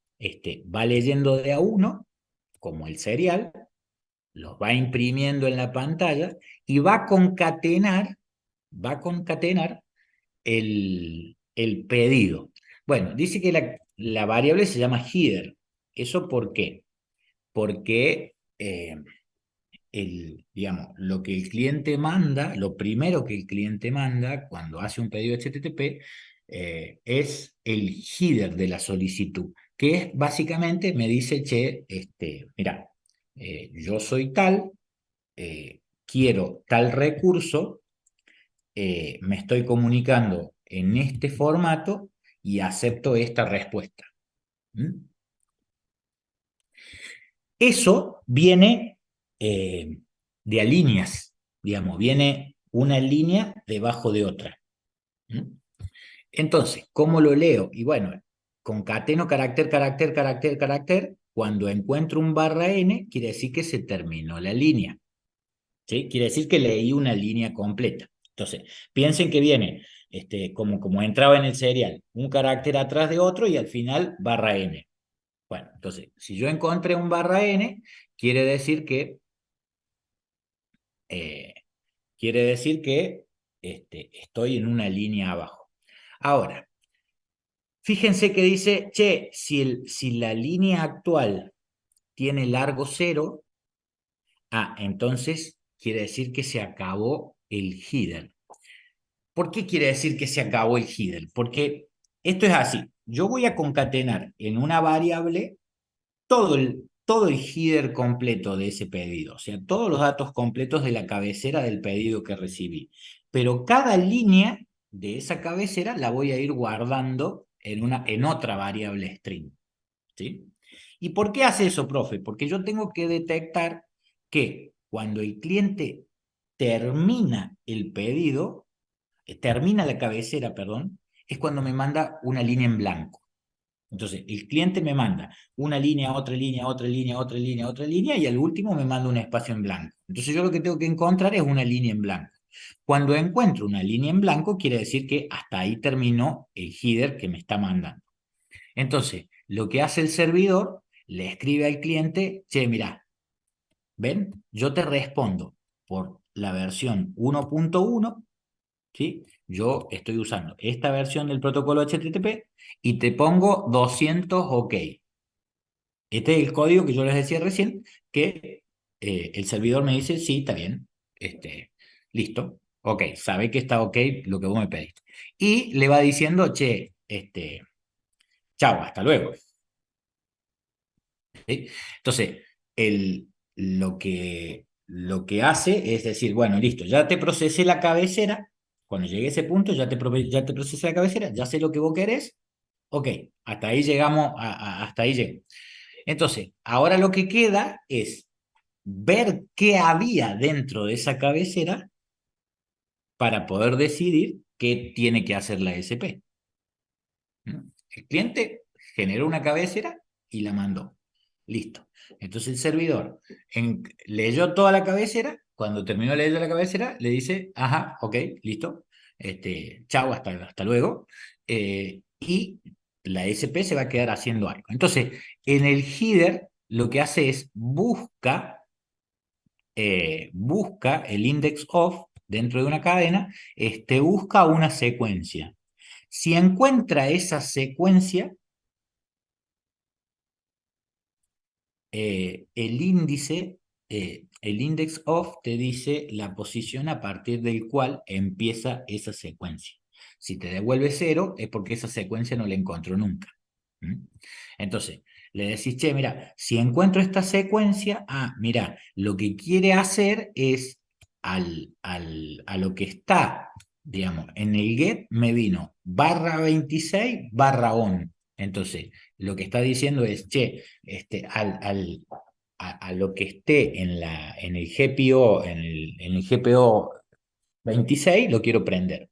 va leyendo de a uno, como el serial, los va imprimiendo en la pantalla y va a concatenar el pedido. Bueno, dice que la variable se llama header. ¿Eso por qué? Porque digamos, lo que el cliente manda, lo primero que el cliente manda cuando hace un pedido HTTP es el header de la solicitud, que es básicamente me dice, che, mira, yo soy tal, quiero tal recurso, me estoy comunicando en este formato y acepto esta respuesta. ¿Mm? Eso viene de a líneas, digamos, viene una línea debajo de otra. ¿Mm? Entonces, ¿cómo lo leo? Y bueno, concateno carácter, carácter, carácter, carácter. Cuando encuentro un /n, quiere decir que se terminó la línea. ¿sí? Quiere decir que leí una línea completa. Entonces, piensen que viene, como entraba en el serial, un carácter atrás de otro y al final barra n. Bueno, entonces, si yo encontré un barra n, quiere decir que, eh, estoy en una línea abajo. Ahora, fíjense que dice, che, si la línea actual tiene largo 0, entonces quiere decir que se acabó el header. ¿Por qué quiere decir que se acabó el header? Porque esto es así. Yo voy a concatenar en una variable todo el header completo de ese pedido, o sea, todos los datos completos de la cabecera del pedido que recibí. Pero cada línea de esa cabecera la voy a ir guardando en otra variable string. ¿Sí? ¿Y por qué hace eso, profe? Porque yo tengo que detectar que cuando el cliente termina el pedido, termina la cabecera, perdón, es cuando me manda una línea en blanco. Entonces, el cliente me manda una línea, otra línea, otra línea, otra línea, otra línea, y al último me manda un espacio en blanco. Entonces, yo lo que tengo que encontrar es una línea en blanco. Cuando encuentro una línea en blanco, quiere decir que hasta ahí terminó el header que me está mandando. Entonces, lo que hace el servidor, le escribe al cliente, che, mirá, ¿ven? Yo te respondo por la versión 1.1, ¿sí? Yo estoy usando esta versión del protocolo HTTP y te pongo 200 OK. Este es el código que yo les decía recién, que el servidor me dice, sí, está bien, listo, OK, sabe que está OK lo que vos me pediste. Y le va diciendo, che, chao, hasta luego. ¿Sí? Entonces, lo que hace es decir, bueno, listo, ya te procesé la cabecera, cuando llegue a ese punto ya te procesé la cabecera, ya sé lo que vos querés, ok, hasta ahí llegamos, hasta ahí llego. Entonces, ahora lo que queda es ver qué había dentro de esa cabecera para poder decidir qué tiene que hacer la SP. El cliente generó una cabecera y la mandó. Listo. Entonces el servidor leyó toda la cabecera. Cuando terminó de leer la cabecera, le dice, ajá, ok, listo. Chao, hasta luego. Y la SP se va a quedar haciendo algo. Entonces, en el header, lo que hace es busca el index of dentro de una cadena, busca una secuencia. Si encuentra esa secuencia, el index of te dice la posición a partir del cual empieza esa secuencia. Si te devuelve 0 es porque esa secuencia no la encontró nunca. Entonces, le decís, che, mira, si encuentro esta secuencia, mira, lo que quiere hacer es a lo que está, digamos, en el get me vino /26 /on. Entonces, lo que está diciendo es, che, a lo que esté en el GPO, en el GPO 26, lo quiero prender.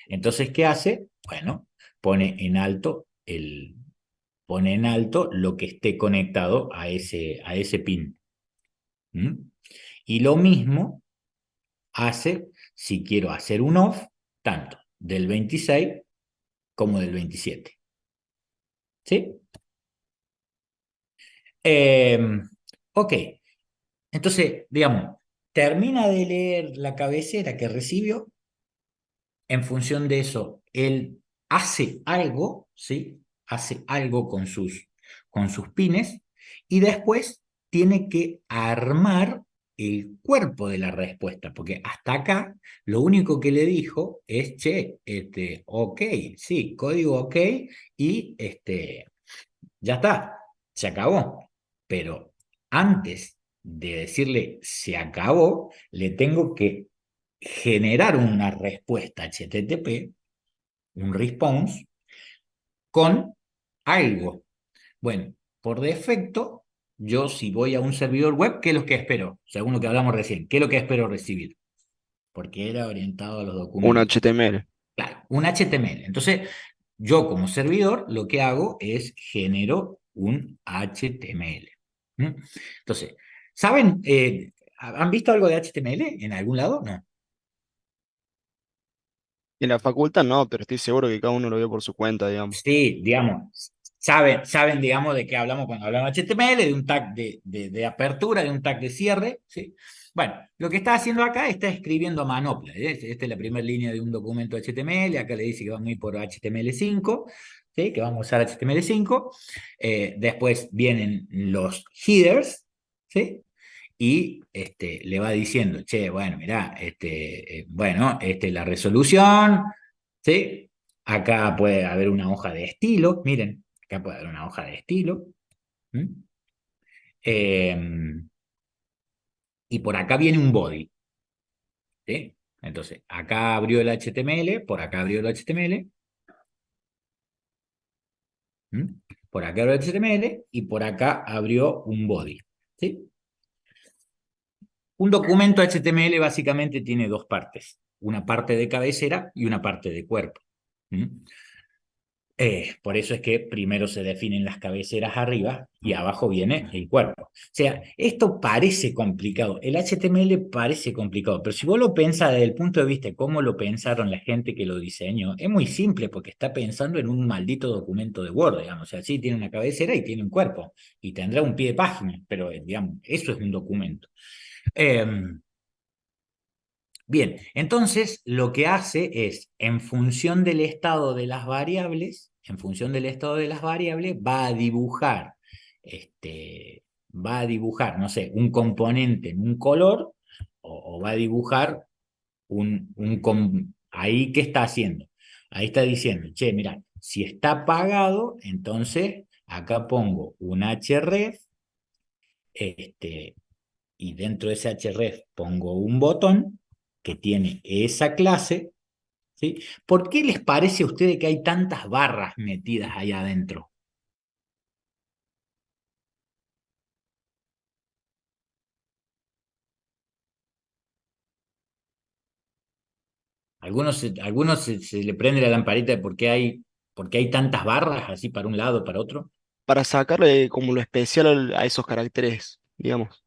Entonces, ¿qué hace? Bueno, pone en alto lo que esté conectado a ese pin. Y lo mismo hace si quiero hacer un off, tanto del 26 como del 27. ¿Sí? Ok. Entonces, digamos, termina de leer la cabecera que recibió. En función de eso, él hace algo, ¿sí? Hace algo con sus pines y después tiene que armar el cuerpo de la respuesta, porque hasta acá lo único que le dijo es, che, ok, sí, código ok, y ya está, se acabó. Pero antes de decirle se acabó, le tengo que generar una respuesta HTTP, un response, con algo. Bueno, por defecto, yo si voy a un servidor web, ¿qué es lo que espero? Según lo que hablamos recién, ¿qué es lo que espero recibir? Porque era orientado a los Un documentos. HTML. Claro, un HTML. Entonces, yo como servidor lo que hago es genero un HTML. Entonces, ¿saben? ¿Han visto algo de HTML en algún lado? No. En la facultad no, pero estoy seguro que cada uno lo ve por su cuenta, digamos. Sí, digamos, saben, digamos, de qué hablamos cuando hablamos de HTML, de un tag de apertura, de un tag de cierre, ¿sí? Bueno, lo que está haciendo acá está escribiendo a manopla, ¿eh? Esta es la primera línea de un documento HTML, acá le dice que vamos a ir por HTML5, ¿sí? Que vamos a usar HTML5, después vienen los headers, ¿sí? Y le va diciendo, che, bueno, mirá, bueno, la resolución, ¿sí? Acá puede haber una hoja de estilo, miren, acá puede haber una hoja de estilo. ¿Mm? Y por acá viene un body, ¿sí? Entonces, acá abrió el HTML, por acá abrió el HTML, ¿Mm? Por acá abrió el HTML y por acá abrió un body, ¿sí? Un documento HTML básicamente tiene dos partes, una parte de cabecera y una parte de cuerpo. ¿Mm? Por eso es que primero se definen las cabeceras arriba y abajo viene el cuerpo. O sea, esto parece complicado, el HTML parece complicado, pero si vos lo pensás desde el punto de vista de cómo lo pensaron la gente que lo diseñó, es muy simple porque está pensando en un maldito documento de Word, digamos. O sea, sí tiene una cabecera y tiene un cuerpo y tendrá un pie de página, pero digamos, eso es un documento. Bien, entonces lo que hace es, en función del estado de las variables, va a dibujar, no sé, un componente en un color, o va a dibujar ahí, ¿qué está haciendo? Ahí está diciendo, che, mira, si está apagado, entonces acá pongo un href, y dentro de ese href pongo un botón que tiene esa clase, ¿sí? ¿Por qué les parece a ustedes que hay tantas barras metidas ahí adentro? Algunos se le prende la lamparita de por qué hay tantas barras así para un lado, para otro. Para sacarle como lo especial a esos caracteres, digamos.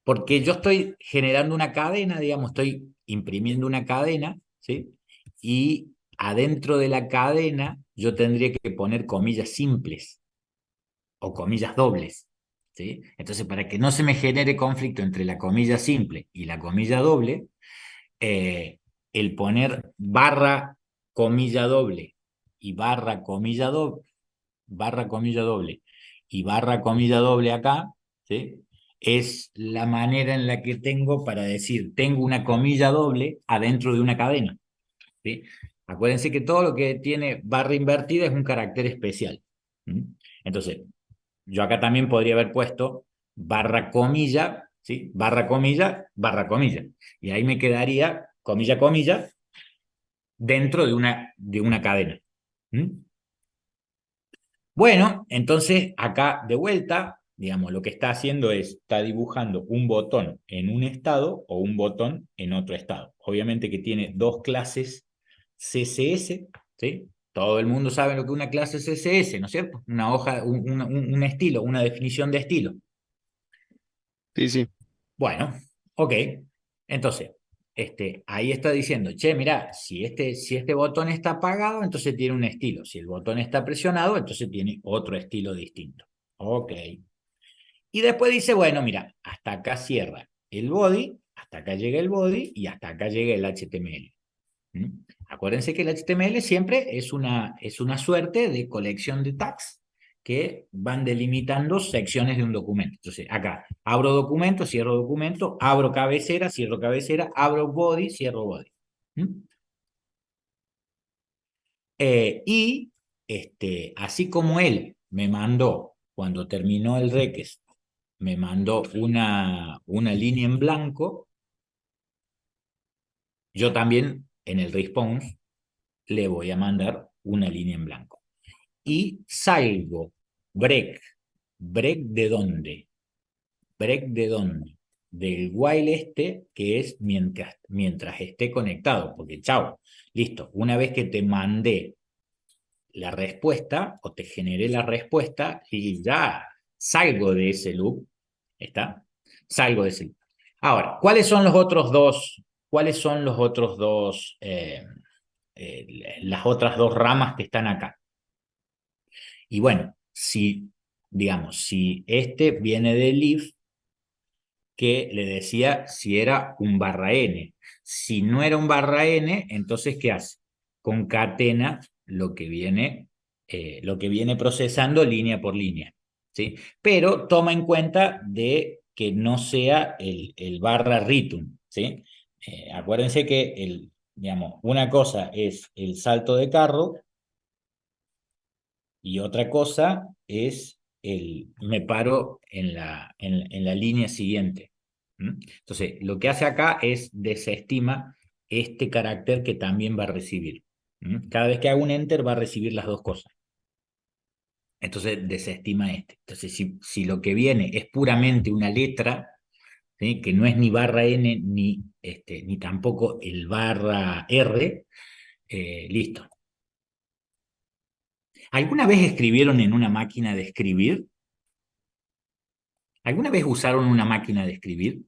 Porque yo estoy generando una cadena, digamos, estoy imprimiendo una cadena, ¿sí? Y adentro de la cadena yo tendría que poner comillas simples o comillas dobles, ¿sí? Entonces, para que no se me genere conflicto entre la comilla simple y la comilla doble, el poner barra comilla doble y barra comilla doble, y barra comilla doble acá, ¿sí? Es la manera en la que tengo para decir, tengo una comilla doble adentro de una cadena, ¿sí? Acuérdense que todo lo que tiene barra invertida es un carácter especial. ¿Mm? Entonces, yo acá también podría haber puesto barra comilla, ¿sí? Barra comilla, barra comilla. Y ahí me quedaría comilla, comilla, dentro de una cadena. ¿Mm? Bueno, entonces acá de vuelta, digamos, lo que está haciendo está dibujando un botón en un estado o un botón en otro estado. Obviamente que tiene dos clases CSS, ¿sí? Todo el mundo sabe lo que es una clase CSS, ¿no es cierto? Una hoja, un estilo, una definición de estilo. Sí, sí. Bueno, ok. Entonces, ahí está diciendo, che, mirá, si este botón está apagado, entonces tiene un estilo. Si el botón está presionado, entonces tiene otro estilo distinto. Ok. Y después dice, bueno, mira, hasta acá cierra el body, hasta acá llega el body y hasta acá llega el HTML. ¿Mm? Acuérdense que el HTML siempre es una suerte de colección de tags que van delimitando secciones de un documento. Entonces, acá abro documento, abro cabecera, cierro cabecera, abro body, cierro body. ¿Mm? Y así como él me mandó, cuando terminó el request, me mandó una línea en blanco, yo también en el response le voy a mandar una línea en blanco. Y salgo, break. ¿Break de dónde? ¿Break de dónde? Del while que es mientras esté conectado, porque chao, listo, una vez que te mandé la respuesta o te generé la respuesta y ya salgo de ese loop, ¿está? Salgo de ese loop. Ahora, ¿cuáles son los otros dos? ¿Cuáles son los otros dos, las otras dos ramas que están acá? Y bueno, si, digamos, si este viene del if, que le decía si era un barra n. Si no era un barra n, entonces, ¿qué hace? Concatena lo que viene procesando línea por línea, ¿sí? Pero toma en cuenta de que no sea el barra return, ¿sí? Acuérdense que digamos, una cosa es el salto de carro y otra cosa es me paro en la línea siguiente. ¿Mm? Entonces, lo que hace acá es desestima este carácter que también va a recibir. ¿Mm? Cada vez que hago un enter va a recibir las dos cosas. Entonces, desestima este. Entonces, si lo que viene es puramente una letra, ¿sí? Que no es ni barra n ni tampoco el barra r, listo. ¿Alguna vez escribieron en una máquina de escribir? ¿Alguna vez usaron una máquina de escribir?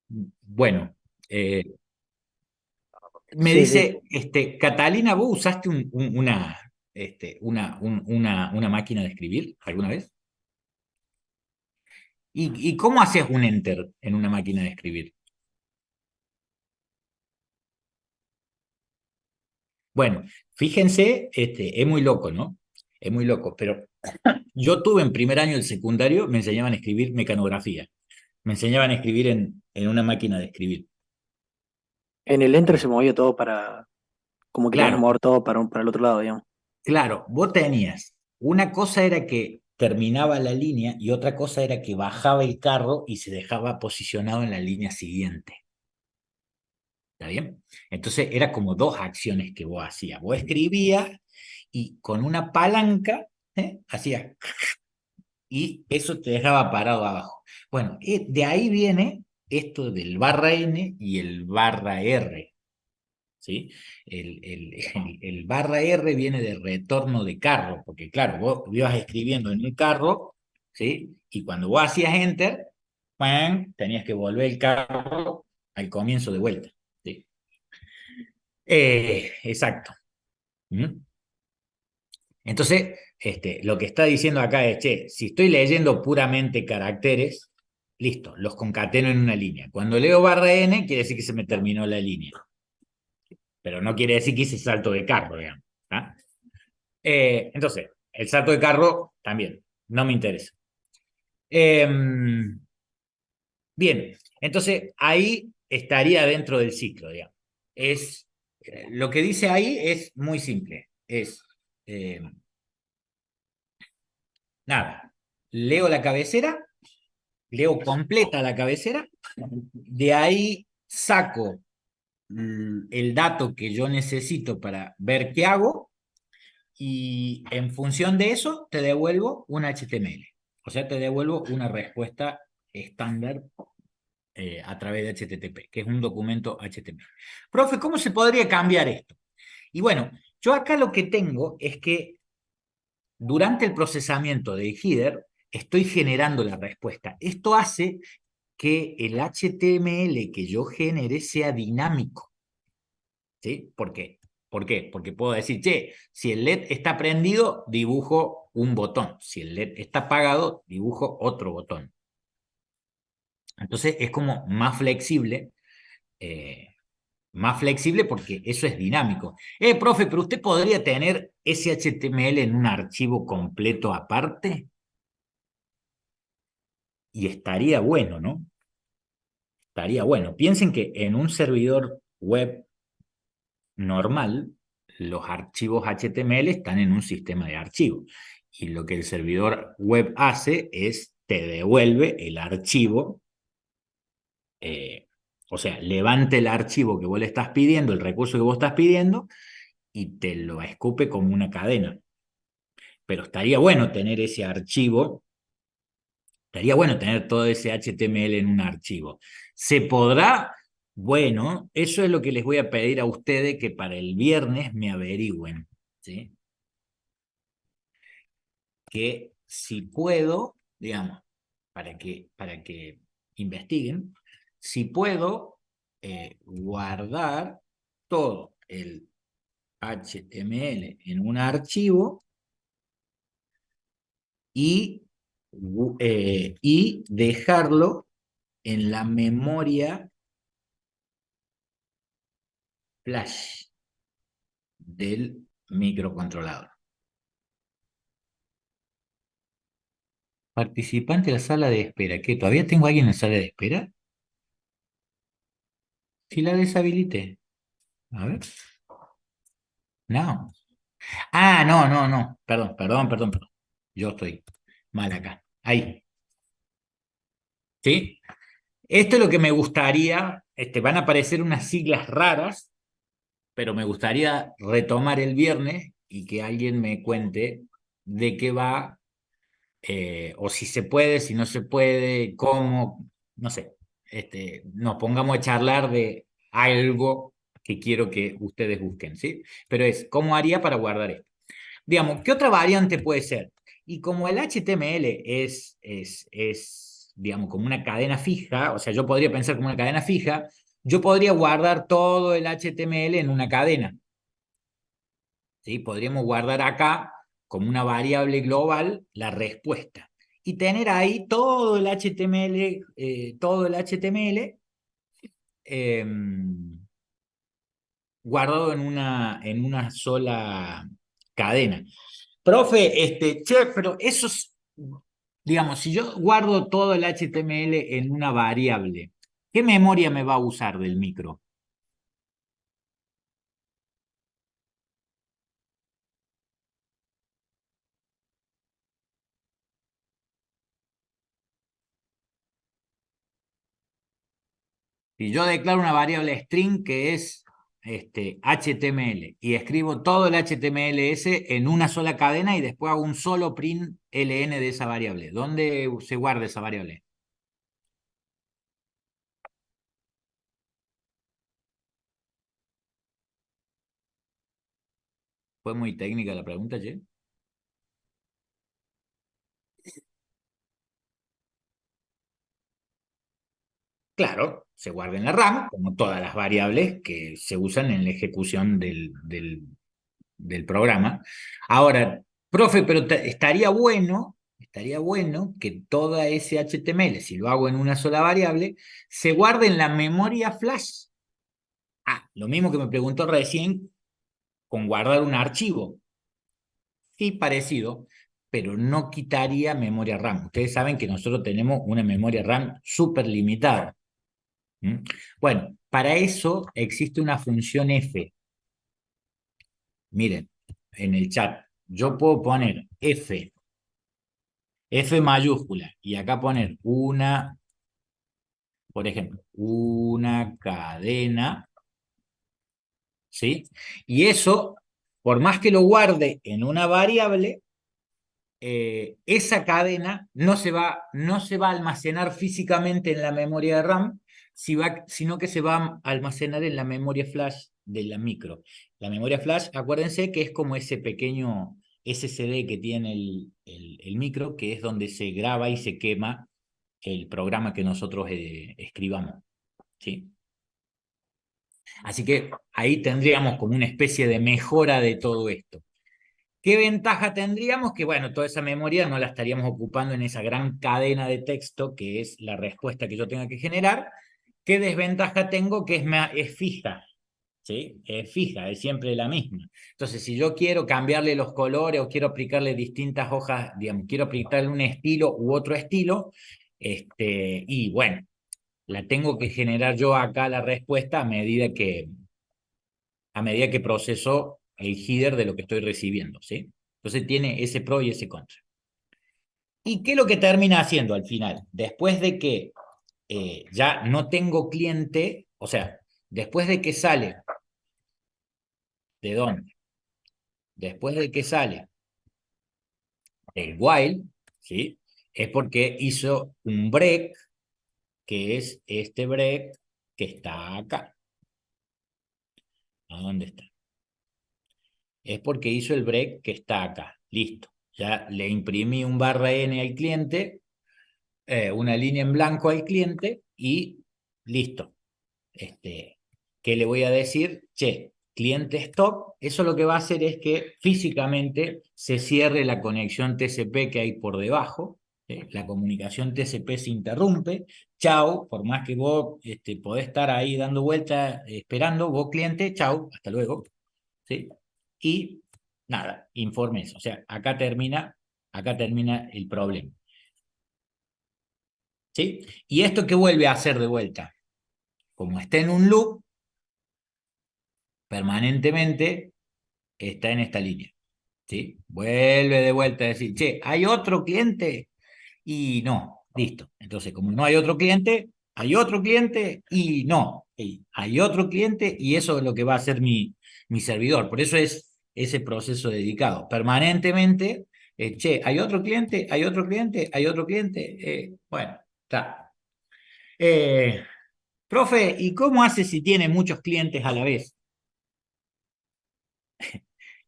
Bueno, me Sí, sí. dice, Catalina, ¿vos usaste una máquina de escribir alguna vez? ¿Y cómo haces un enter en una máquina de escribir? Bueno, fíjense, es muy loco, ¿no? Es muy loco, pero yo tuve en primer año del secundario, me enseñaban a escribir mecanografía, me enseñaban a escribir en una máquina de escribir. En el Enter se movía todo para, como que tenías que Claro, mover todo para el otro lado, digamos. claro, vos tenías, una cosa era que terminaba la línea y otra cosa era que bajaba el carro y se dejaba posicionado en la línea siguiente. ¿Está bien? Entonces era como dos acciones que vos hacías. Vos escribías y con una palanca hacías y eso te dejaba parado abajo. Bueno, de ahí viene esto del barra N y el barra R. ¿Sí? El barra R viene de retorno de carro, porque claro, vos ibas escribiendo en un carro, ¿sí? Y cuando vos hacías enter, ¡pam!, tenías que volver el carro al comienzo de vuelta, ¿sí? Exacto. ¿Mm? Entonces, lo que está diciendo acá es, che, si estoy leyendo puramente caracteres, listo, los concateno en una línea. Cuando leo barra N, quiere decir que se me terminó la línea. Pero no quiere decir que hice salto de carro, digamos. ¿Ah? Entonces, el salto de carro también, no me interesa. Bien, entonces ahí estaría dentro del ciclo, digamos. Lo que dice ahí es muy simple. Nada, leo la cabecera, leo completa la cabecera, de ahí saco el dato que yo necesito para ver qué hago, y en función de eso te devuelvo un HTML. O sea, te devuelvo una respuesta estándar a través de HTTP, que es un documento HTML. Profe, ¿cómo se podría cambiar esto? Y bueno, yo acá lo que tengo es que durante el procesamiento del header estoy generando la respuesta. Esto hace que el HTML que yo genere sea dinámico. ¿Sí? ¿Por qué? ¿Por qué? Porque puedo decir, che, si el LED está prendido, dibujo un botón. Si el LED está apagado, dibujo otro botón. Entonces es como más flexible porque eso es dinámico. Profe, pero usted podría tener ese HTML en un archivo completo aparte y estaría bueno, ¿no? Estaría bueno. Piensen que en un servidor web normal, los archivos HTML están en un sistema de archivos. Y lo que el servidor web hace es te devuelve el archivo, o sea, levante el archivo que vos le estás pidiendo, el recurso que vos estás pidiendo, y te lo escupe como una cadena. Pero estaría bueno tener ese archivo, estaría bueno tener todo ese HTML en un archivo. ¿Se podrá? Bueno, eso es lo que les voy a pedir a ustedes que para el viernes me averigüen, ¿sí? que si puedo, digamos, para que investiguen, si puedo guardar todo el HTML en un archivo y dejarlo en la memoria flash del microcontrolador. Participante de la sala de espera. ¿Qué? ¿Todavía tengo a alguien en la sala de espera? Si la deshabilité. A ver. No. Ah, no, no, no. Perdón. Yo estoy mal acá. Ahí. ¿Sí? Esto es lo que me gustaría. Van a aparecer unas siglas raras, pero me gustaría retomar el viernes y que alguien me cuente de qué va, o si se puede, si no se puede, cómo, no sé. Nos pongamos a charlar de algo que quiero que ustedes busquen, ¿sí? Pero es, ¿cómo haría para guardar esto? Digamos, ¿qué otra variante puede ser? Y como el HTML digamos, como una cadena fija, o sea, yo podría pensar como una cadena fija, yo podría guardar todo el HTML en una cadena. ¿Sí? Podríamos guardar acá como una variable global la respuesta y tener ahí todo el HTML, eh, guardado en una sola cadena. Profe, che, pero eso es, digamos, si yo guardo todo el HTML en una variable, ¿qué memoria me va a usar del micro? Si yo declaro una variable string que es HTML y escribo todo el HTMLS en una sola cadena y después hago un solo print ln de esa variable, ¿dónde se guarda esa variable? ¿Fue muy técnica la pregunta, che? Claro, se guarda en la RAM, como todas las variables que se usan en la ejecución del programa. Ahora, profe, pero estaría bueno que toda ese HTML, si lo hago en una sola variable, se guarde en la memoria flash. Ah, lo mismo que me preguntó recién con guardar un archivo. Sí, parecido, pero no quitaría memoria RAM. Ustedes saben que nosotros tenemos una memoria RAM súper limitada. ¿Mm? Bueno, para eso existe una función F. Miren, en el chat, yo puedo poner F mayúscula, y acá poner por ejemplo, una cadena, ¿sí? Y eso, por más que lo guarde en una variable, esa cadena no se va a almacenar físicamente en la memoria de RAM, sino que se va a almacenar en la memoria flash de la micro. La memoria flash, acuérdense que es como ese pequeño SSD que tiene el micro, que es donde se graba y se quema el programa que nosotros escribamos, ¿sí? Así que ahí tendríamos como una especie de mejora de todo esto. ¿Qué ventaja tendríamos? Que, bueno, toda esa memoria no la estaríamos ocupando en esa gran cadena de texto que es la respuesta que yo tenga que generar. ¿Qué desventaja tengo? Que es fija, ¿sí? Es fija, es siempre la misma. Entonces, si yo quiero cambiarle los colores o quiero aplicarle distintas hojas, digamos, quiero aplicarle un estilo u otro estilo, y bueno, la tengo que generar yo acá la respuesta a medida que proceso el header de lo que estoy recibiendo, ¿sí? Entonces tiene ese pro y ese contra. ¿Y qué es lo que termina haciendo al final? Después de que ya no tengo cliente, o sea, después de que sale, ¿de dónde? Después de que sale el while, ¿sí? Es porque hizo un break, que es este break que está acá. ¿A dónde está? Es porque hizo el break que está acá. Listo. Ya le imprimí un /n al cliente, una línea en blanco al cliente y listo. ¿Qué le voy a decir? Che, cliente stop, eso lo que va a hacer es que físicamente se cierre la conexión TCP que hay por debajo, la comunicación TCP se interrumpe, chau, por más que vos podés estar ahí dando vueltas esperando, vos cliente, chau, hasta luego, ¿sí? Y nada, informes, o sea, acá termina el problema, ¿sí? ¿Y esto qué vuelve a hacer de vuelta? Como está en un loop, permanentemente está en esta línea, ¿sí? Vuelve de vuelta a decir, che, ¿hay otro cliente? Y no, listo. Entonces, como no hay otro cliente, hay otro cliente y no. Y hay otro cliente y eso es lo que va a hacer mi servidor. Por eso es ese proceso dedicado. Permanentemente, che, ¿hay otro cliente? ¿Hay otro cliente? ¿Hay otro cliente? Bueno, está. Profe, ¿y cómo hace si tiene muchos clientes a la vez?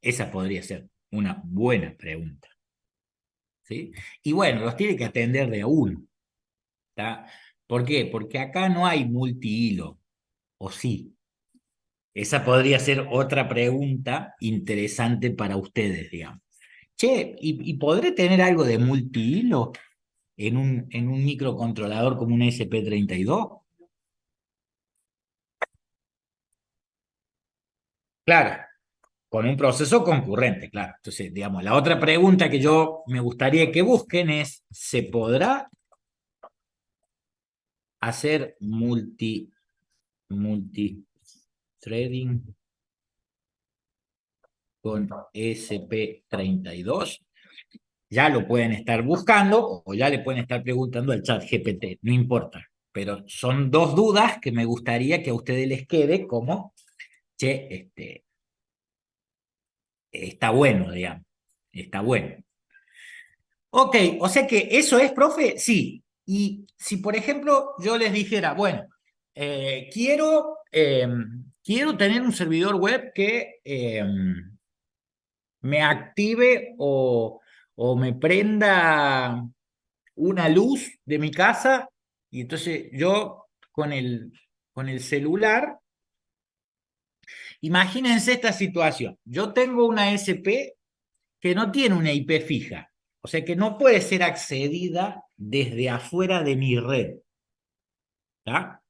Esa podría ser una buena pregunta, ¿sí? Y bueno, los tiene que atender de a uno, ¿tá? ¿Por qué? Porque acá no hay multihilo, ¿o sí? Esa podría ser otra pregunta interesante para ustedes, digamos. Che, ¿y podré tener algo de multihilo en un microcontrolador como un SP32? Claro, con un proceso concurrente, claro. Entonces, digamos, la otra pregunta que yo me gustaría que busquen es, ¿se podrá hacer multithreading con SP32? Ya lo pueden estar buscando o ya le pueden estar preguntando al chat GPT, no importa. Pero son dos dudas que me gustaría que a ustedes les quede como, che, está bueno, digamos, está bueno. Ok, o sea que eso es, profe, sí. Y si, por ejemplo, yo les dijera, bueno, quiero tener un servidor web que me active o me prenda una luz de mi casa, y entonces yo con el celular, imagínense esta situación. Yo tengo una SP que no tiene una IP fija, o sea que no puede ser accedida desde afuera de mi red, ¿tá?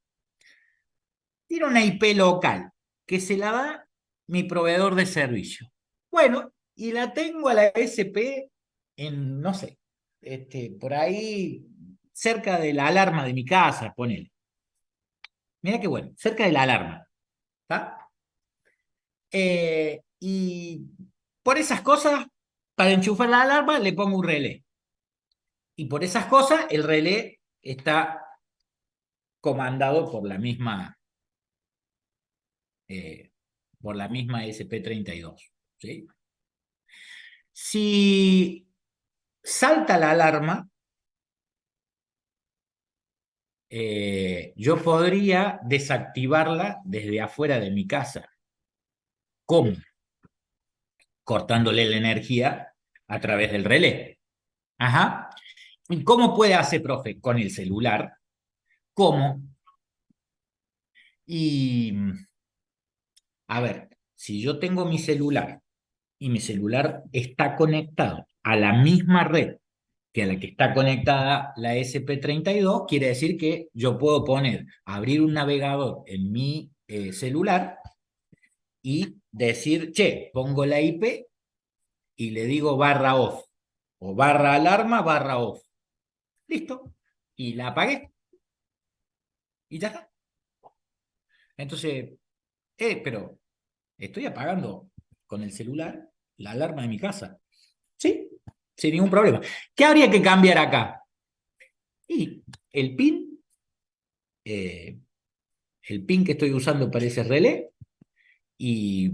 Tiene una IP local que se la da mi proveedor de servicio. Bueno, y la tengo a la SP en, no sé, por ahí cerca de la alarma de mi casa, ponele. Mira qué bueno, cerca de la alarma, ¿tá? Y por esas cosas, para enchufar la alarma le pongo un relé. Y por esas cosas, el relé está comandado por la misma SP32, ¿sí? Si salta la alarma, yo podría desactivarla desde afuera de mi casa. ¿Cómo? Cortándole la energía a través del relé. Ajá. ¿Y cómo puede hacer, profe? Con el celular. ¿Cómo? Y, a ver, si yo tengo mi celular y mi celular está conectado a la misma red que a la que está conectada la SP32, quiere decir que yo puedo abrir un navegador en mi celular y decir, che, pongo la IP y le digo /off o /alarma /off. Listo. Y la apagué. Y ya está. Entonces, pero estoy apagando con el celular la alarma de mi casa. ¿Sí? Sin ningún problema. ¿Qué habría que cambiar acá? Y el PIN, que estoy usando para ese relé y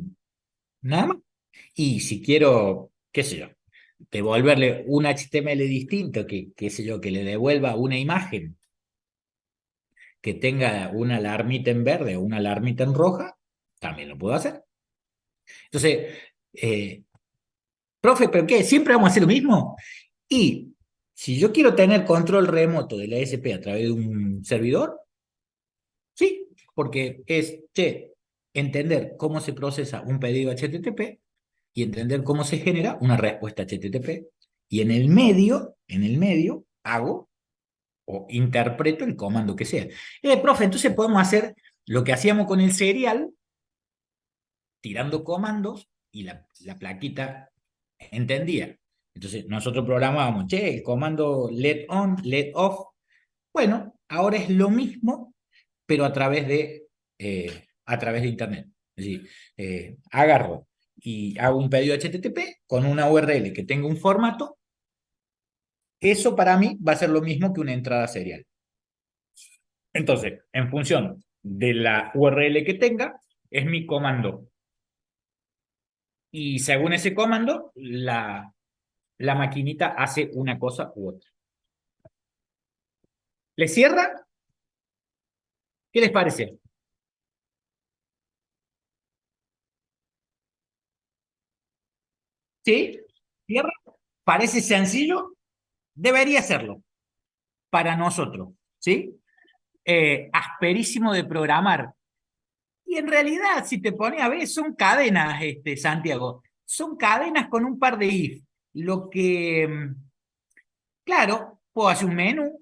nada más. Y si quiero, qué sé yo, devolverle un HTML distinto, qué sé yo, que le devuelva una imagen que tenga una alarmita en verde o una alarmita en roja, también lo puedo hacer. Entonces, Profe, ¿pero qué? ¿Siempre vamos a hacer lo mismo? Y si yo quiero tener control remoto de la SP a través de un servidor, sí, porque es, che, entender cómo se procesa un pedido HTTP y entender cómo se genera una respuesta HTTP. Y en el medio, hago o interpreto el comando que sea. Profe, entonces podemos hacer lo que hacíamos con el serial, tirando comandos, y la plaquita entendía. Entonces nosotros programábamos, che, el comando let on, let off. Bueno, ahora es lo mismo, pero a través de Internet. Es decir, agarro y hago un pedido HTTP con una URL que tenga un formato. Eso para mí va a ser lo mismo que una entrada serial. Entonces, en función de la URL que tenga, es mi comando. Y según ese comando, la maquinita hace una cosa u otra. ¿Le cierra? ¿Qué les parece? ¿Sí? ¿Cierra? ¿Parece sencillo? Debería serlo para nosotros, ¿sí? Asperísimo de programar. Y en realidad, si te pones a ver, son cadenas, Santiago. Son cadenas con un par de if. Lo que, claro, puedo hacer un menú.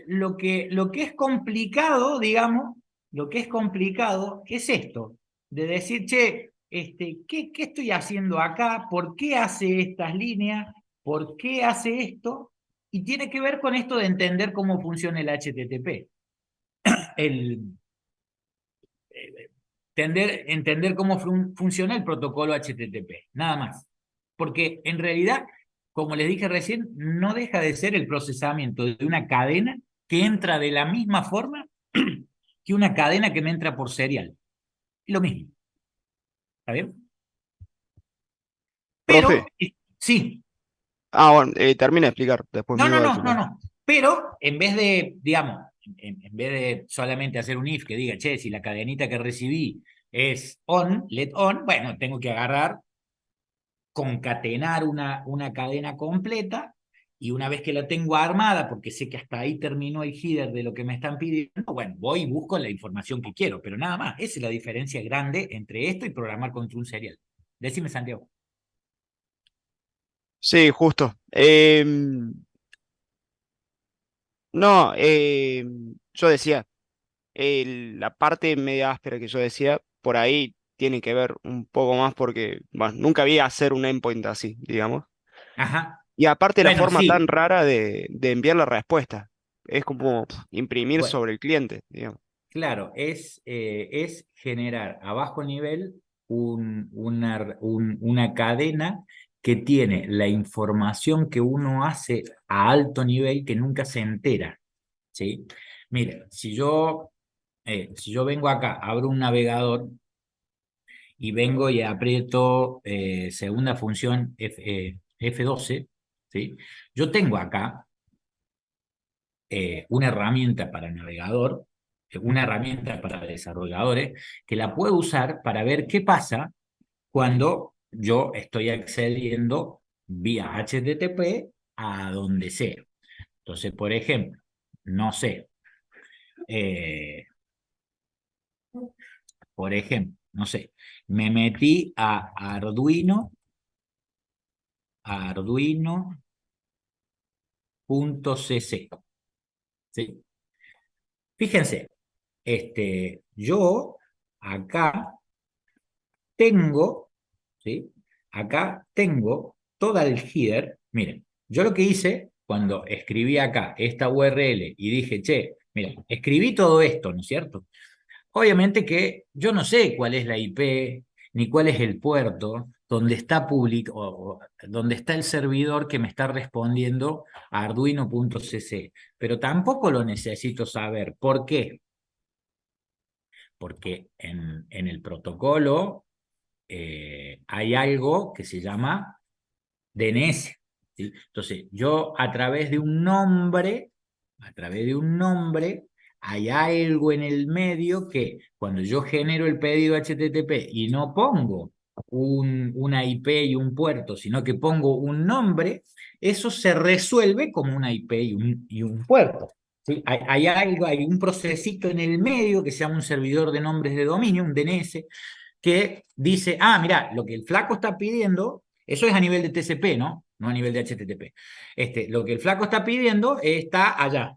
Lo que es complicado, digamos, lo que es complicado es esto, de decir, che, ¿qué estoy haciendo acá? ¿Por qué hace estas líneas? ¿Por qué hace esto? Y tiene que ver con esto de entender cómo funciona el HTTP. El, entender cómo funciona el protocolo HTTP, nada más. Porque en realidad, como les dije recién, no deja de ser el procesamiento de una cadena que entra de la misma forma que una cadena que me entra por serial. Lo mismo. ¿Está bien? Pero, Profe, sí, bueno, termina de explicar, después me no, iba no, a no, no, decir. no. Pero en vez de, digamos, en vez de solamente hacer un if que diga, che, si la cadenita que recibí es on, let on, bueno, tengo que agarrar, concatenar una cadena completa, y una vez que la tengo armada, porque sé que hasta ahí terminó el header de lo que me están pidiendo, bueno, voy y busco la información que quiero, pero nada más. Esa es la diferencia grande entre esto y programar contra un serial. Decime, Santiago. Sí, justo. No, yo decía, la parte media áspera que yo decía, por ahí tiene que ver un poco más porque, bueno, nunca vi hacer un endpoint así, digamos. Ajá. Y aparte la Bueno, forma tan sí. rara de enviar la respuesta. Es como imprimir Bueno, sobre el cliente, digamos. claro, es generar a bajo nivel una cadena que tiene la información que uno hace a alto nivel que nunca se entera, ¿sí? Mire, si yo vengo acá, abro un navegador y vengo y aprieto segunda función F12, ¿sí? Yo tengo acá una herramienta para navegador, una herramienta para desarrolladores, que la puedo usar para ver qué pasa cuando yo estoy accediendo vía HTTP a donde sea. Entonces, por ejemplo, no sé, eh, por ejemplo, no sé, me metí a arduino.cc, ¿sí? Fíjense, yo acá tengo, ¿sí? Acá tengo toda el header. Miren, yo lo que hice cuando escribí acá esta URL y dije, che, mira, escribí todo esto, ¿no es cierto? Obviamente que yo no sé cuál es la IP, ni cuál es el puerto donde está público, o donde está el servidor que me está respondiendo a arduino.cc, pero tampoco lo necesito saber. ¿Por qué? Porque en el protocolo hay algo que se llama DNS, ¿sí? Entonces, yo a través de un nombre, hay algo en el medio que cuando yo genero el pedido HTTP y no pongo una IP y un puerto, sino que pongo un nombre, eso se resuelve como una IP y un puerto. ¿Sí? Hay algo, hay un procesito en el medio que se llama un servidor de nombres de dominio, un DNS, que dice, ah, mira, lo que el flaco está pidiendo, eso es a nivel de TCP, ¿no? No a nivel de HTTP. Lo que el flaco está pidiendo está allá.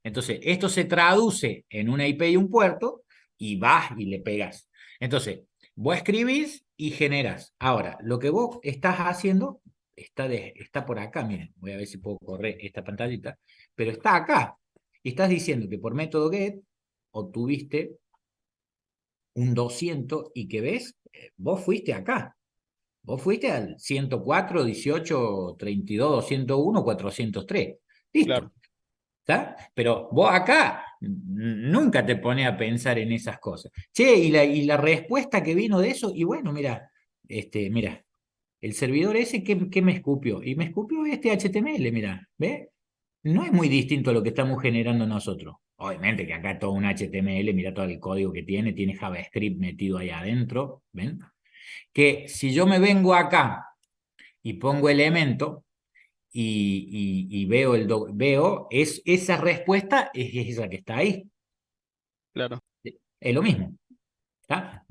Entonces, esto se traduce en una IP y un puerto y vas y le pegas. Entonces, vos escribís y generas. Ahora, lo que vos estás haciendo está por acá, miren, voy a ver si puedo correr esta pantallita, pero está acá. Y estás diciendo que por método GET obtuviste un 200 y que ves, vos fuiste acá. Vos fuiste al 104, 18, 32, 201, 403. Claro, Listo. ¿Está? Pero vos acá nunca te pones a pensar en esas cosas. Che, y la respuesta que vino de eso, y bueno, mira, el servidor ese que me escupió, y me escupió este HTML, mira, ¿ves? No es muy distinto a lo que estamos generando nosotros. Obviamente que acá todo un HTML, mira todo el código que tiene JavaScript metido ahí adentro, ¿ven? Que si yo me vengo acá y pongo elemento, y veo esa respuesta es esa que está ahí. claro. Es lo mismo. ¿Está?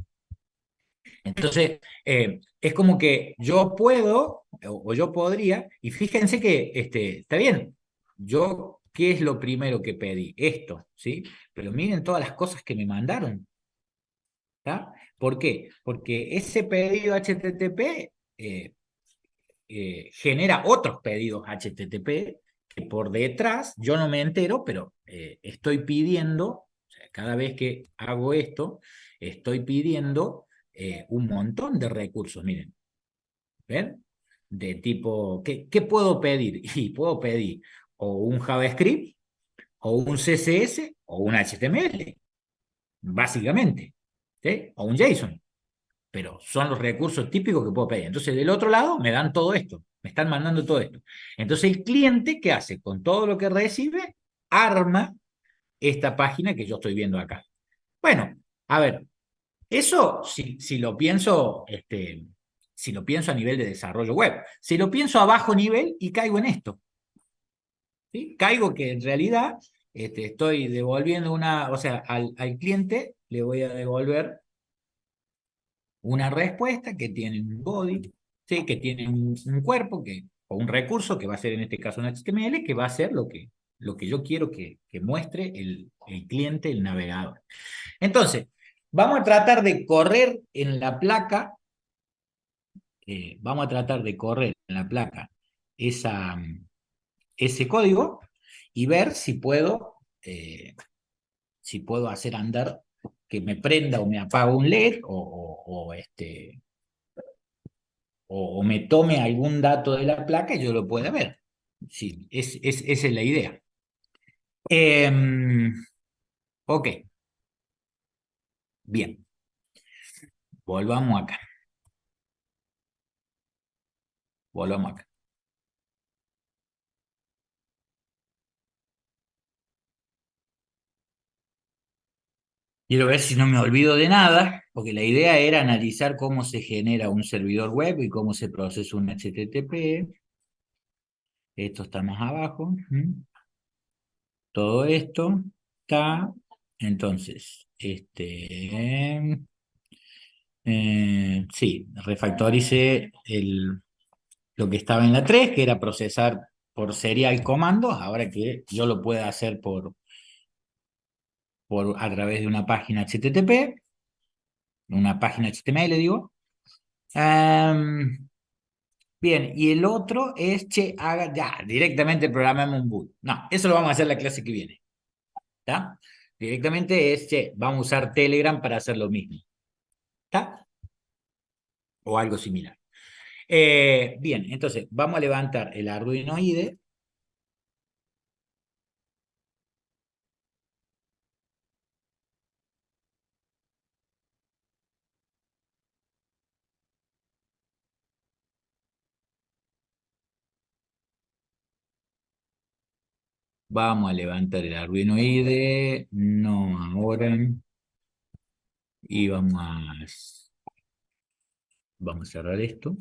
Entonces, es como que yo puedo, o yo podría, y fíjense que está bien, yo, ¿qué es lo primero que pedí? Esto, ¿sí? Pero miren todas las cosas que me mandaron. ¿Está? ¿Por qué? Porque ese pedido HTTP genera otros pedidos HTTP que por detrás yo no me entero, pero estoy pidiendo, o sea, cada vez que hago esto, estoy pidiendo un montón de recursos. Miren, ¿ven? De tipo, ¿qué puedo pedir? Y puedo pedir o un JavaScript, o un CSS, o un HTML, básicamente, ¿sí? O un JSON, pero son los recursos típicos que puedo pedir. Entonces, del otro lado, me dan todo esto, me están mandando todo esto. Entonces, el cliente, ¿qué hace? Con todo lo que recibe, arma esta página que yo estoy viendo acá. Bueno, a ver, eso si lo pienso, si lo pienso a nivel de desarrollo web, si lo pienso a bajo nivel y caigo en esto, ¿sí? Caigo que en realidad estoy devolviendo o sea, al cliente le voy a devolver una respuesta que tiene un body, ¿sí? Que tiene un cuerpo o un recurso que va a ser en este caso un HTML, que va a ser lo que yo quiero que muestre el cliente, el navegador. Entonces, vamos a tratar de correr en la placa, ese código y ver si puedo hacer andar que me prenda o me apague un LED o me tome algún dato de la placa y yo lo pueda ver. Sí, esa es la idea. Ok, bien, volvamos acá. Volvamos acá. Quiero ver si no me olvido de nada, porque la idea era analizar cómo se genera un servidor web y cómo se procesa un HTTP. Esto está más abajo. Todo esto está. Entonces, sí, refactorice lo que estaba en la 3, que era procesar por serial comandos, ahora que yo lo pueda hacer a través de una página HTTP, una página HTML, digo. Bien, y el otro es, che, haga ya, directamente programamos un boot. No, eso lo vamos a hacer la clase que viene. ¿Está? Directamente es, che, vamos a usar Telegram para hacer lo mismo. ¿Está? O algo similar. Bien, entonces vamos a levantar el Arduino IDE. Vamos a levantar el Arduino IDE. No ahora. Y vamos Vamos a cerrar esto.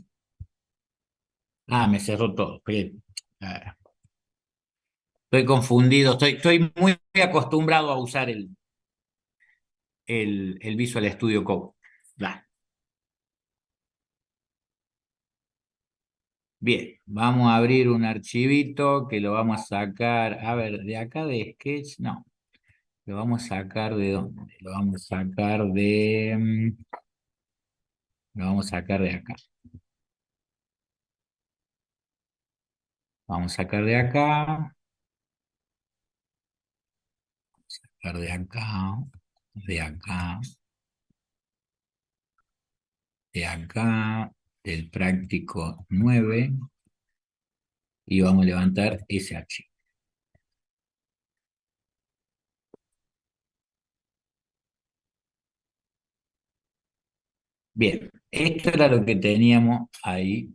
Ah, me cerró todo. Ah, estoy confundido, estoy muy acostumbrado a usar el Visual Studio Code. Va. Bien, vamos a abrir un archivito que lo vamos a sacar, a ver, de acá de Sketch, no, lo vamos a sacar ¿de dónde? Lo vamos a sacar lo vamos a sacar de acá. Vamos a sacar de acá, sacar de acá, de acá, de acá, del práctico 9, y vamos a levantar ese archivo. Bien, esto era lo que teníamos ahí.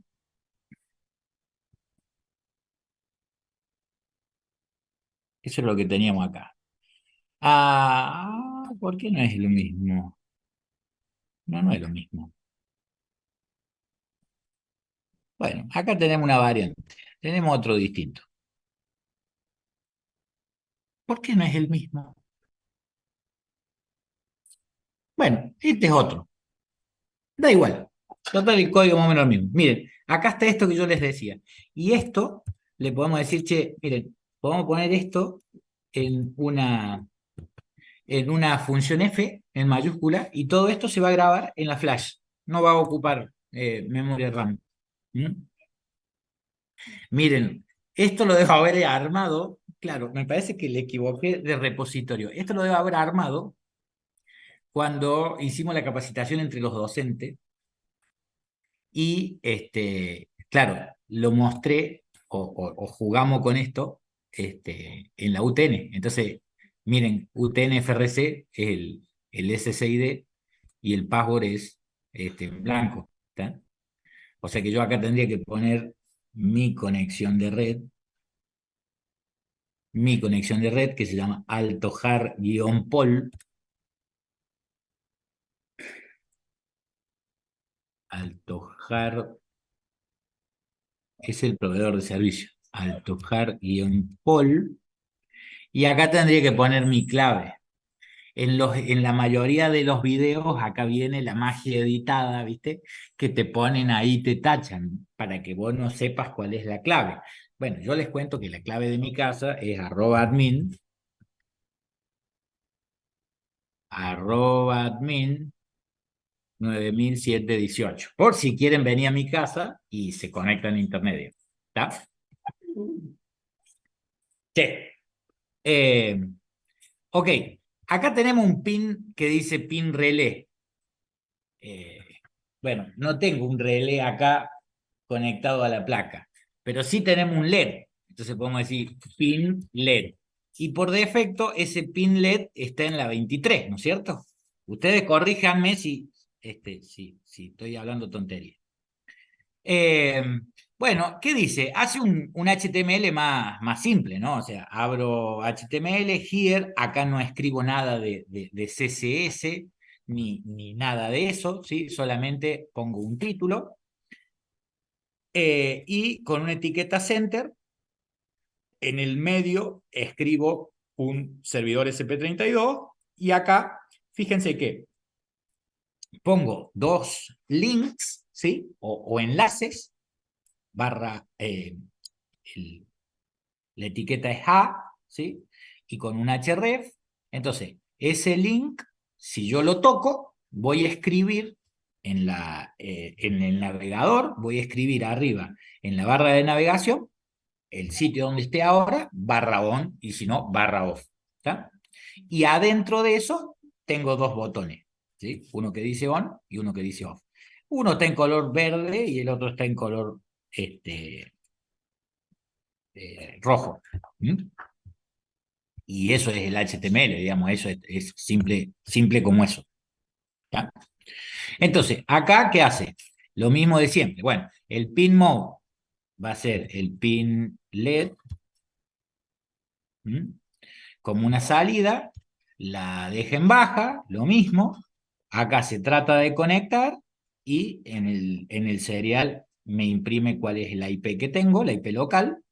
Eso es lo que teníamos acá. Ah, ¿por qué no es lo mismo? No, no es lo mismo. Bueno, acá tenemos una variante. Tenemos otro distinto. ¿Por qué no es el mismo? Bueno, este es otro. Da igual. Total, el código más o menos el mismo. Miren, acá está esto que yo les decía. Y esto, le podemos decir, che, miren, podemos poner esto en una función F, en mayúscula, y todo esto se va a grabar en la flash. No va a ocupar memoria RAM. ¿Mm? Miren, esto lo debo haber armado, claro, me parece que le equivoqué de repositorio. Esto lo debo haber armado cuando hicimos la capacitación entre los docentes y, claro, lo mostré o jugamos con esto en la UTN. Entonces, miren, UTN FRC es el SSID y el password es blanco. ¿Está? O sea que yo acá tendría que poner mi conexión de red que se llama altojar-pol. Altojar es el proveedor de servicio. Altojar-pol. Y acá tendría que poner mi clave. En la mayoría de los videos, acá viene la magia editada, ¿viste? Que te ponen ahí, te tachan, para que vos no sepas cuál es la clave. Bueno, yo les cuento que la clave de mi casa es @admin 9718, por si quieren venir a mi casa y se conectan a internet. ¿Está? Sí. Ok, acá tenemos un pin que dice pin relé. Bueno, no tengo un relé acá conectado a la placa, pero sí tenemos un LED. Entonces podemos decir pin LED. Y por defecto ese pin LED está en la 23, ¿no es cierto? Ustedes corríjanme si estoy hablando tontería. Bueno, ¿qué dice? Hace un HTML más simple, ¿no? O sea, abro HTML, here, acá no escribo nada de CSS ni nada de eso, ¿sí? Solamente pongo un título y con una etiqueta center, en el medio escribo un servidor SP32 y acá, fíjense que pongo dos links, ¿sí? O enlaces, barra, la etiqueta es A, ¿sí? Y con un href, entonces, ese link, si yo lo toco, voy a escribir en el navegador, voy a escribir arriba, en la barra de navegación, el sitio donde esté ahora, /on, y si no, /off, ¿está? Y adentro de eso, tengo dos botones, ¿sí? Uno que dice on y uno que dice off. Uno está en color verde y el otro está en color rojo. ¿Mm? Y eso es el HTML, digamos, eso es simple como eso. ¿Ya? Entonces, acá, ¿qué hace? Lo mismo de siempre. Bueno, el pin mode va a ser el pin LED, como una salida, la deja en baja, lo mismo. Acá se trata de conectar y en el serial me imprime cuál es la IP que tengo, la IP local,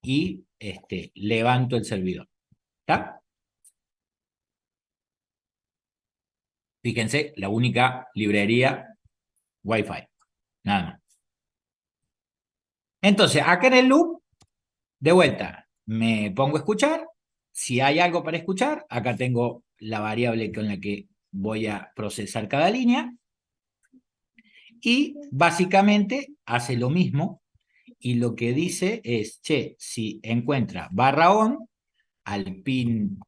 y levanto el servidor. ¿Está? Fíjense, la única librería Wi-Fi, nada más. Entonces, acá en el loop, de vuelta, me pongo a escuchar. Si hay algo para escuchar, acá tengo la variable con la que voy a procesar cada línea. Y básicamente hace lo mismo. Y lo que dice es, che, si encuentra barra on, al pin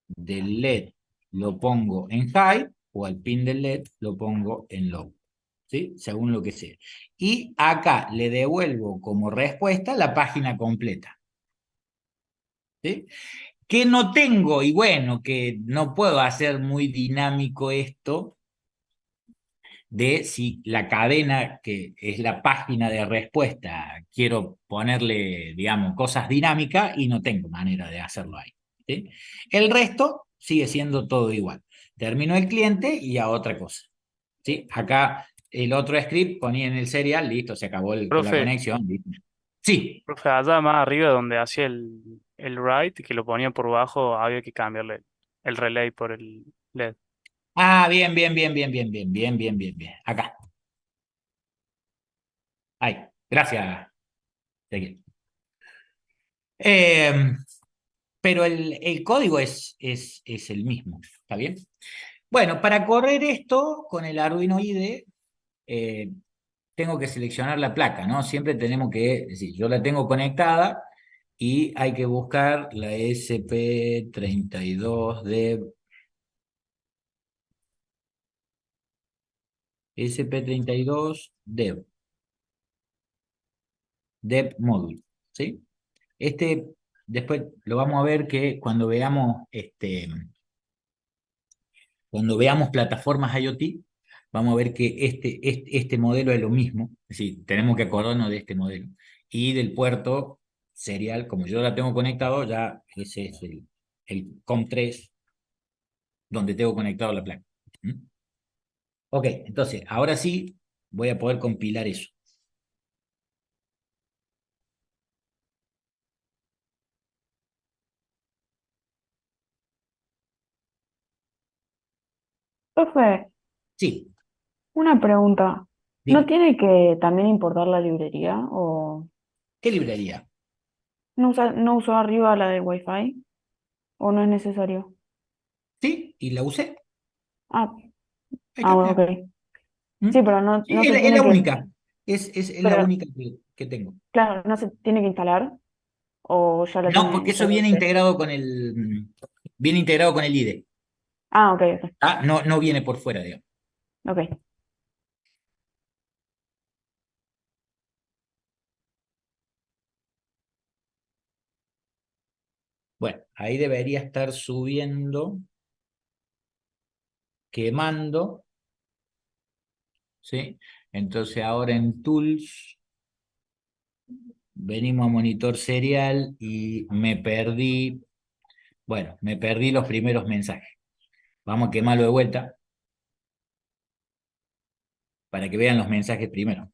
del LED lo pongo en high o al pin del LED lo pongo en low. ¿Sí? Según lo que sea. Y acá le devuelvo como respuesta la página completa. ¿Sí? Que no tengo, y bueno, que no puedo hacer muy dinámico esto de si la cadena, que es la página de respuesta, quiero ponerle, digamos, cosas dinámicas y no tengo manera de hacerlo ahí. ¿Sí? El resto sigue siendo todo igual. Termino el cliente y a otra cosa. ¿Sí? Acá el otro script ponía en el serial, listo, se acabó con la Profe, conexión. Listo. Sí. profe, allá más arriba donde hacía el write, que lo ponía por bajo, había que cambiarle el relay por el LED. Ah, bien, bien, bien, bien, bien, bien, bien, bien, bien, bien. Acá. Ahí. Gracias. Ezequiel. Pero el código es el mismo, ¿está bien? Bueno, para correr esto con el Arduino IDE, tengo que seleccionar la placa, ¿no? Siempre tenemos que, es decir, yo la tengo conectada y hay que buscar la SP32 Dev Module, ¿sí? Después lo vamos a ver que cuando veamos plataformas IoT, vamos a ver que este modelo es lo mismo, es decir, tenemos que acordarnos de este modelo. Y del puerto serial, como yo la tengo conectado, ya ese es el COM3, donde tengo conectado la placa. ¿Mm? Ok, entonces, ahora sí voy a poder compilar eso. Profe, Sí, una pregunta. ¿No dime, tiene que también importar la librería o ¿qué librería? no usó arriba la del Wi-Fi o no es necesario? Sí, y la usé. Ah, Ahí ah, está, bueno, mira. ok. ¿Mm? Sí, pero no, Sí, no se es la tiene que, única, es la pero única que tengo. claro, no se tiene que instalar o ya la No, porque tiene, eso ya la viene usted. integrado viene integrado con el IDE. Ah, ok, ok, ¿Ah? No, no viene por fuera, digamos. ok. Bueno, ahí debería estar subiendo, quemando, ¿sí? Entonces ahora en Tools, venimos a monitor serial y me perdí los primeros mensajes. Vamos a quemarlo de vuelta para que vean los mensajes primero.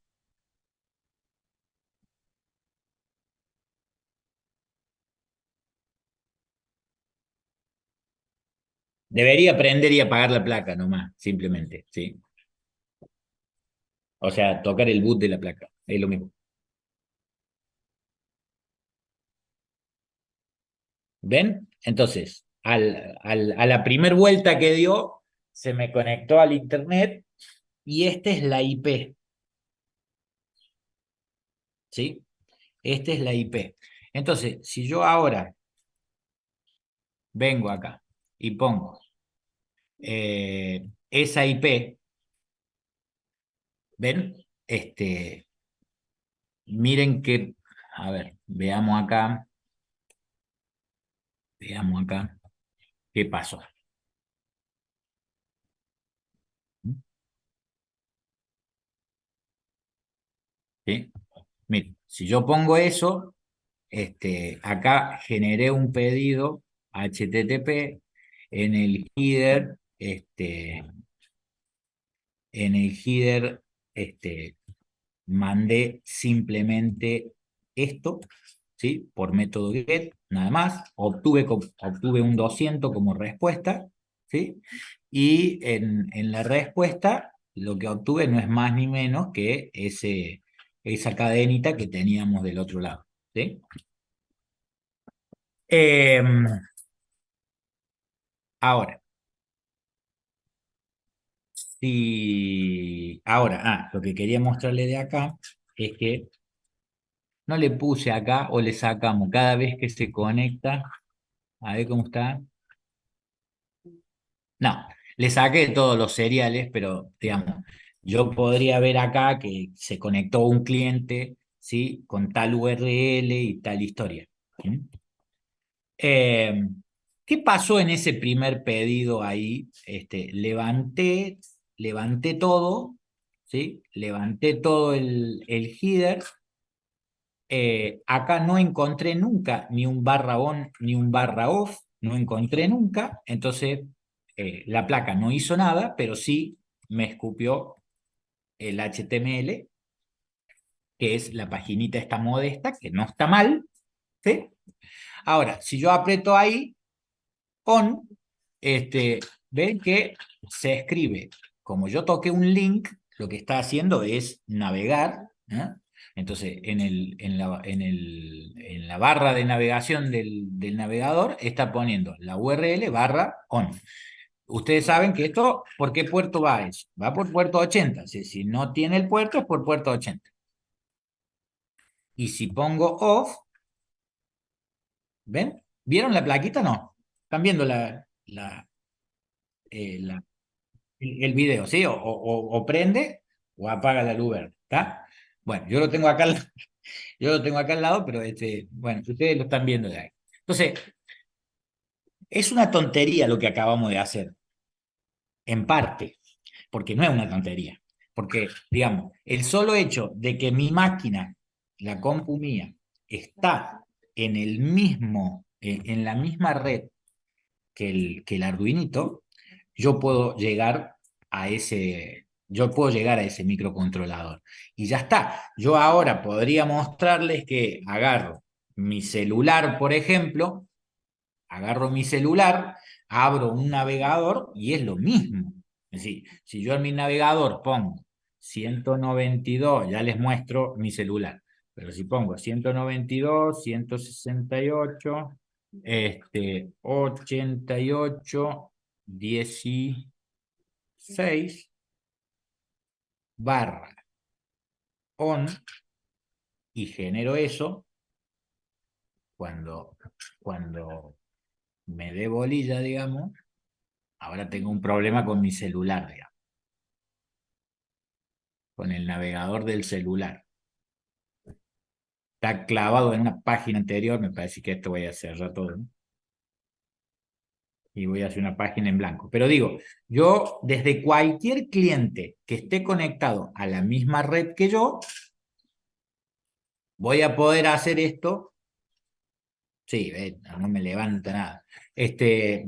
Debería prender y apagar la placa nomás, simplemente, ¿sí? O sea, tocar el boot de la placa, es lo mismo. ¿Ven? Entonces, a la primer vuelta que dio, se me conectó al internet y esta es la IP, ¿sí? Esta es la IP. Entonces, si yo ahora vengo acá y pongo esa IP, ¿ven? Miren que, a ver, veamos acá qué pasó. ¿Sí? Miren, si yo pongo eso, acá generé un pedido HTTP en el header, en el header mandé simplemente esto, ¿sí? Por método get, nada más. Obtuve un 200 como respuesta, ¿sí? Y en la respuesta lo que obtuve no es más ni menos que esa cadenita que teníamos del otro lado, ¿sí? Ahora, lo que quería mostrarle de acá es que no le puse acá o le sacamos cada vez que se conecta. A ver cómo está. No, le saqué todos los seriales, pero digamos, yo podría ver acá que se conectó un cliente, ¿sí? Con tal URL y tal historia. ¿Sí? ¿Qué pasó en ese primer pedido ahí? Levanté todo, ¿sí? Levanté todo el header. Acá no encontré nunca ni un barra on ni un barra off, no encontré nunca, entonces la placa no hizo nada, pero sí me escupió el HTML, que es la paginita esta modesta, que no está mal, ¿sí? Ahora, si yo aprieto ahí, on, ven que se escribe, como yo toqué un link, lo que está haciendo es navegar, ¿eh? Entonces, en la barra de navegación del navegador está poniendo la URL barra on. Ustedes saben que esto, ¿por qué puerto va eso? Va por puerto 80. Si no tiene el puerto, es por puerto 80. Y si pongo off, ¿ven? ¿Vieron la plaquita? No. ¿Están viendo el video, ¿sí? O prende o apaga la luz verde, ¿está? Bueno, yo lo tengo acá al lado, pero bueno, ustedes lo están viendo de ahí. Entonces, es una tontería lo que acabamos de hacer, en parte, porque no es una tontería. Porque, digamos, el solo hecho de que mi máquina, la compu mía, está en la misma red que el Arduinito, yo puedo llegar yo puedo llegar a ese microcontrolador. Y ya está. Yo ahora podría mostrarles que agarro mi celular, por ejemplo, abro un navegador y es lo mismo. Es decir, si yo en mi navegador pongo 192, ya les muestro mi celular, pero si pongo 192, 168, 88, 16, barra on, y genero eso, cuando me dé bolilla, digamos, ahora tengo un problema con mi celular, digamos, con el navegador del celular. Está clavado en una página anterior, me parece que esto voy a cerrar todo, ¿no? Y voy a hacer una página en blanco. Pero digo, yo desde cualquier cliente que esté conectado a la misma red que yo, voy a poder hacer esto. Sí, no me levanta nada.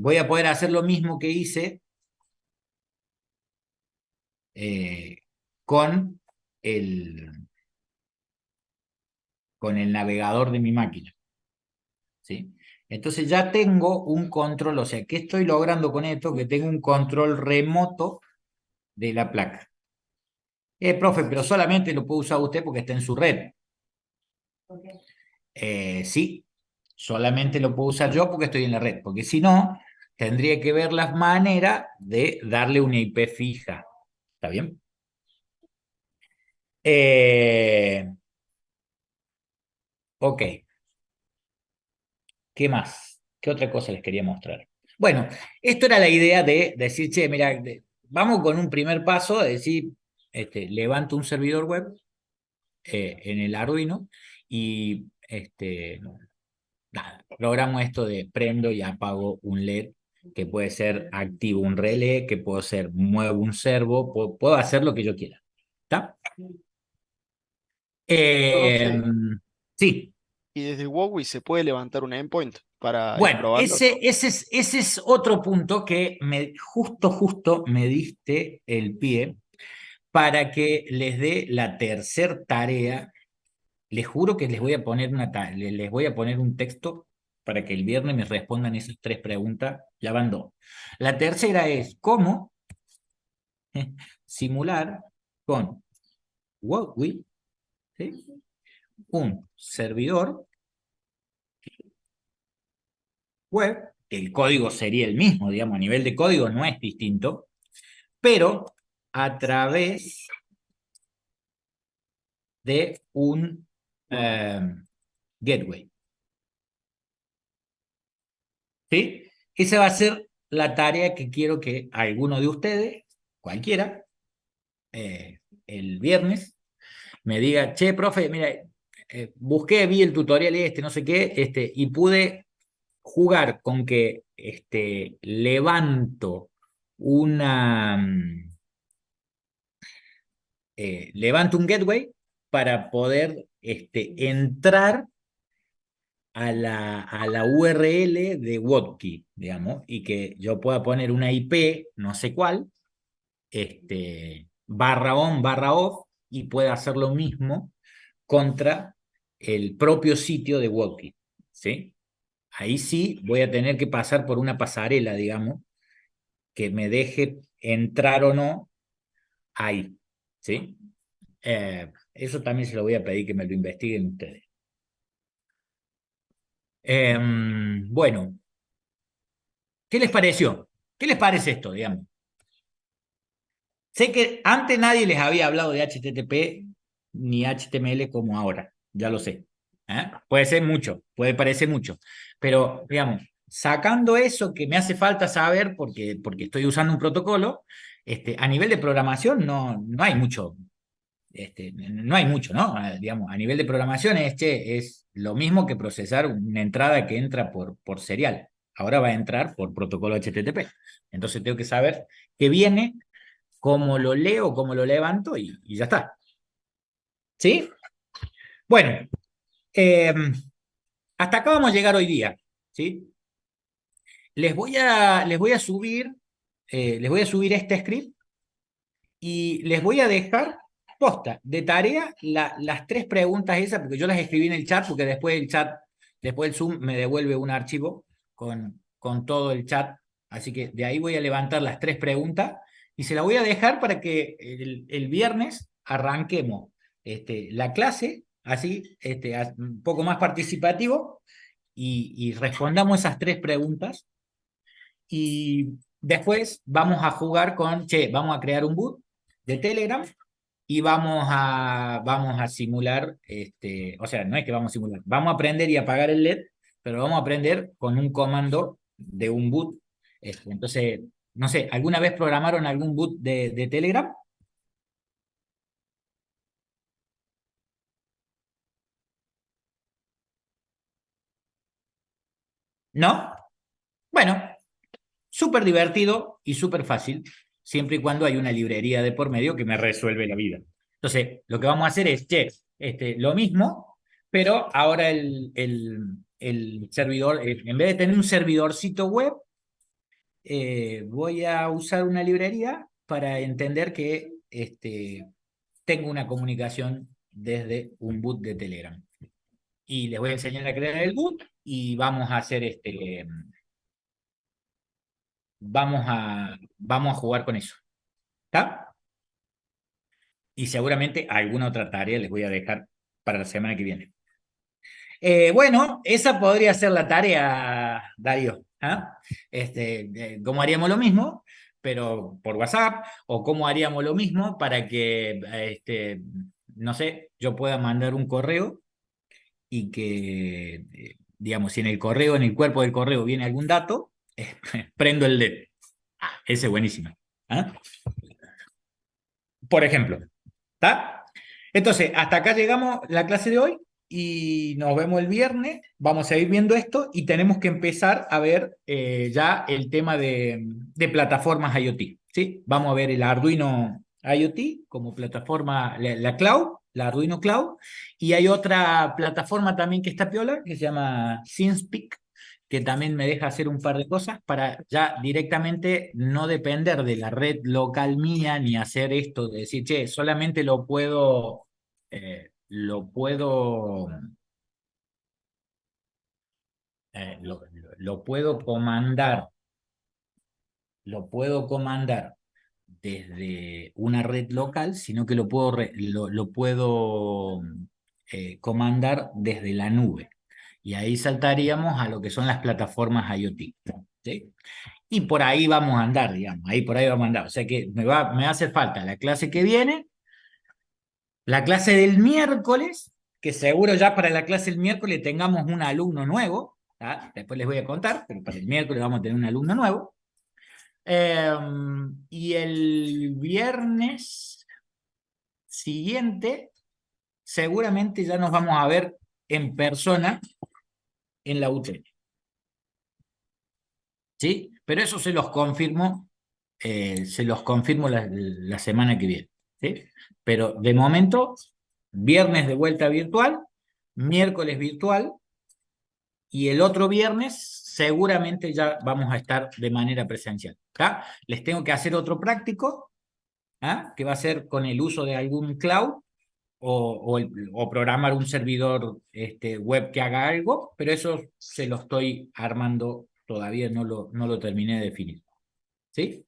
Voy a poder hacer lo mismo que hice con el navegador de mi máquina. ¿Sí? Entonces ya tengo un control, o sea, ¿qué estoy logrando con esto? Que tengo un control remoto de la placa. Profe, pero solamente lo puede usar usted porque está en su red. Sí, solamente lo puedo usar yo porque estoy en la red, porque si no, tendría que ver las maneras de darle una IP fija. ¿Está bien? Ok. ¿Qué más? ¿Qué otra cosa les quería mostrar? Bueno, esto era la idea de decir, che, mira, vamos con un primer paso, de decir, levanto un servidor web en el Arduino y nada, programo esto de prendo y apago un LED, que puede ser activo un relé, que puedo ser muevo un servo, puedo hacer lo que yo quiera. ¿Está? Profe, Sí. ¿y desde Huawei se puede levantar un endpoint para ir Bueno, probando? ese es otro punto que justo me diste el pie, para que les dé la tercer tarea. Les juro que les voy a poner les voy a poner un texto para que el viernes me respondan esas 3 preguntas. Ya van 2. La tercera es cómo simular con Wordwheel, ¿sí?, un servidor web. El código sería el mismo, digamos, a nivel de código no es distinto, pero a través de un gateway. ¿Sí? Esa va a ser la tarea que quiero que alguno de ustedes, cualquiera, el viernes, me diga, che, profe, mira, busqué, vi el tutorial no sé qué, y pude jugar con que levanto levanto un gateway para poder entrar a la URL de Wordkey, digamos, y que yo pueda poner una IP, no sé cuál, /on, /off, y pueda hacer lo mismo contra el propio sitio de Wordkey, ¿sí? Ahí sí voy a tener que pasar por una pasarela, digamos, que me deje entrar o no ahí, ¿sí? Eso también se lo voy a pedir que me lo investiguen ustedes. Bueno, ¿qué les pareció? ¿Qué les parece esto, digamos? Sé que antes nadie les había hablado de HTTP ni HTML como ahora, ya lo sé. Puede ser mucho, puede parecer mucho, pero, digamos, sacando eso que me hace falta saber porque estoy usando un protocolo, a nivel de programación no hay mucho. No hay mucho, ¿no? Digamos, a nivel de programación es lo mismo que procesar una entrada que entra por serial. Ahora va a entrar por protocolo HTTP. Entonces tengo que saber qué viene, cómo lo leo, cómo lo levanto y ya está. ¿Sí? Bueno, hasta acá vamos a llegar hoy día. ¿Sí? Les voy a subir este script y les voy a dejar posta de tarea las 3 preguntas esas, porque yo las escribí en el chat, porque después el Zoom me devuelve un archivo con todo el chat, así que de ahí voy a levantar las 3 preguntas y se las voy a dejar para que el viernes arranquemos la clase, así, un poco más participativo, y respondamos esas 3 preguntas, y después vamos a jugar vamos a crear un boot de Telegram y vamos a simular, o sea, no es que vamos a simular, vamos a aprender y apagar el LED, pero vamos a aprender con un comando de un boot. Entonces, no sé, ¿alguna vez programaron algún boot de Telegram? ¿No? Bueno, súper divertido y súper fácil, siempre y cuando hay una librería de por medio que me resuelve la vida. Entonces, lo que vamos a hacer es, lo mismo, pero ahora el servidor, en vez de tener un servidorcito web, voy a usar una librería para entender que tengo una comunicación desde un boot de Telegram. Y les voy a enseñar a crear el boot y vamos a hacer vamos a jugar con eso. ¿Está? Y seguramente alguna otra tarea les voy a dejar para la semana que viene. Bueno, esa podría ser la tarea, Darío. ¿Cómo haríamos lo mismo, pero por WhatsApp? ¿O cómo haríamos lo mismo para que, no sé, yo pueda mandar un correo y que, digamos, si en el correo, en el cuerpo del correo viene algún dato, prendo el LED. Ese es buenísimo. Por ejemplo. ¿Está? Entonces, hasta acá llegamos la clase de hoy y nos vemos el viernes. Vamos a ir viendo esto y tenemos que empezar a ver ya el tema de plataformas IoT. ¿Sí? Vamos a ver el Arduino IoT como plataforma, la Cloud, la Arduino Cloud, y hay otra plataforma también que está piola, que se llama ThinSpeak, que también me deja hacer un par de cosas para ya directamente no depender de la red local mía ni hacer esto de decir, che, solamente lo puedo eh, lo puedo lo puedo comandar desde una red local, sino que lo puedo comandar desde la nube. Y ahí saltaríamos a lo que son las plataformas IoT. ¿Sí? Y por ahí vamos a andar, digamos, ahí por ahí vamos a andar. O sea que me hace falta la clase que viene, la clase del miércoles, que seguro ya para la clase del miércoles tengamos un alumno nuevo, ¿tá? Después les voy a contar, pero para el miércoles vamos a tener un alumno nuevo. Y el viernes siguiente, seguramente ya nos vamos a ver en persona en la UTN. ¿Sí? Pero eso se los confirmo la semana que viene. ¿Sí? Pero de momento, viernes de vuelta virtual, miércoles virtual, y el otro viernes seguramente ya vamos a estar de manera presencial. ¿Tá? Les tengo que hacer otro práctico, ¿ah? Que va a ser con el uso de algún cloud o programar un servidor web que haga algo, pero eso se lo estoy armando, todavía no lo terminé de definir. ¿Sí?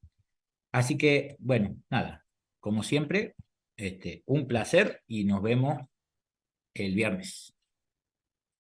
Así que, bueno, nada, como siempre, un placer y nos vemos el viernes.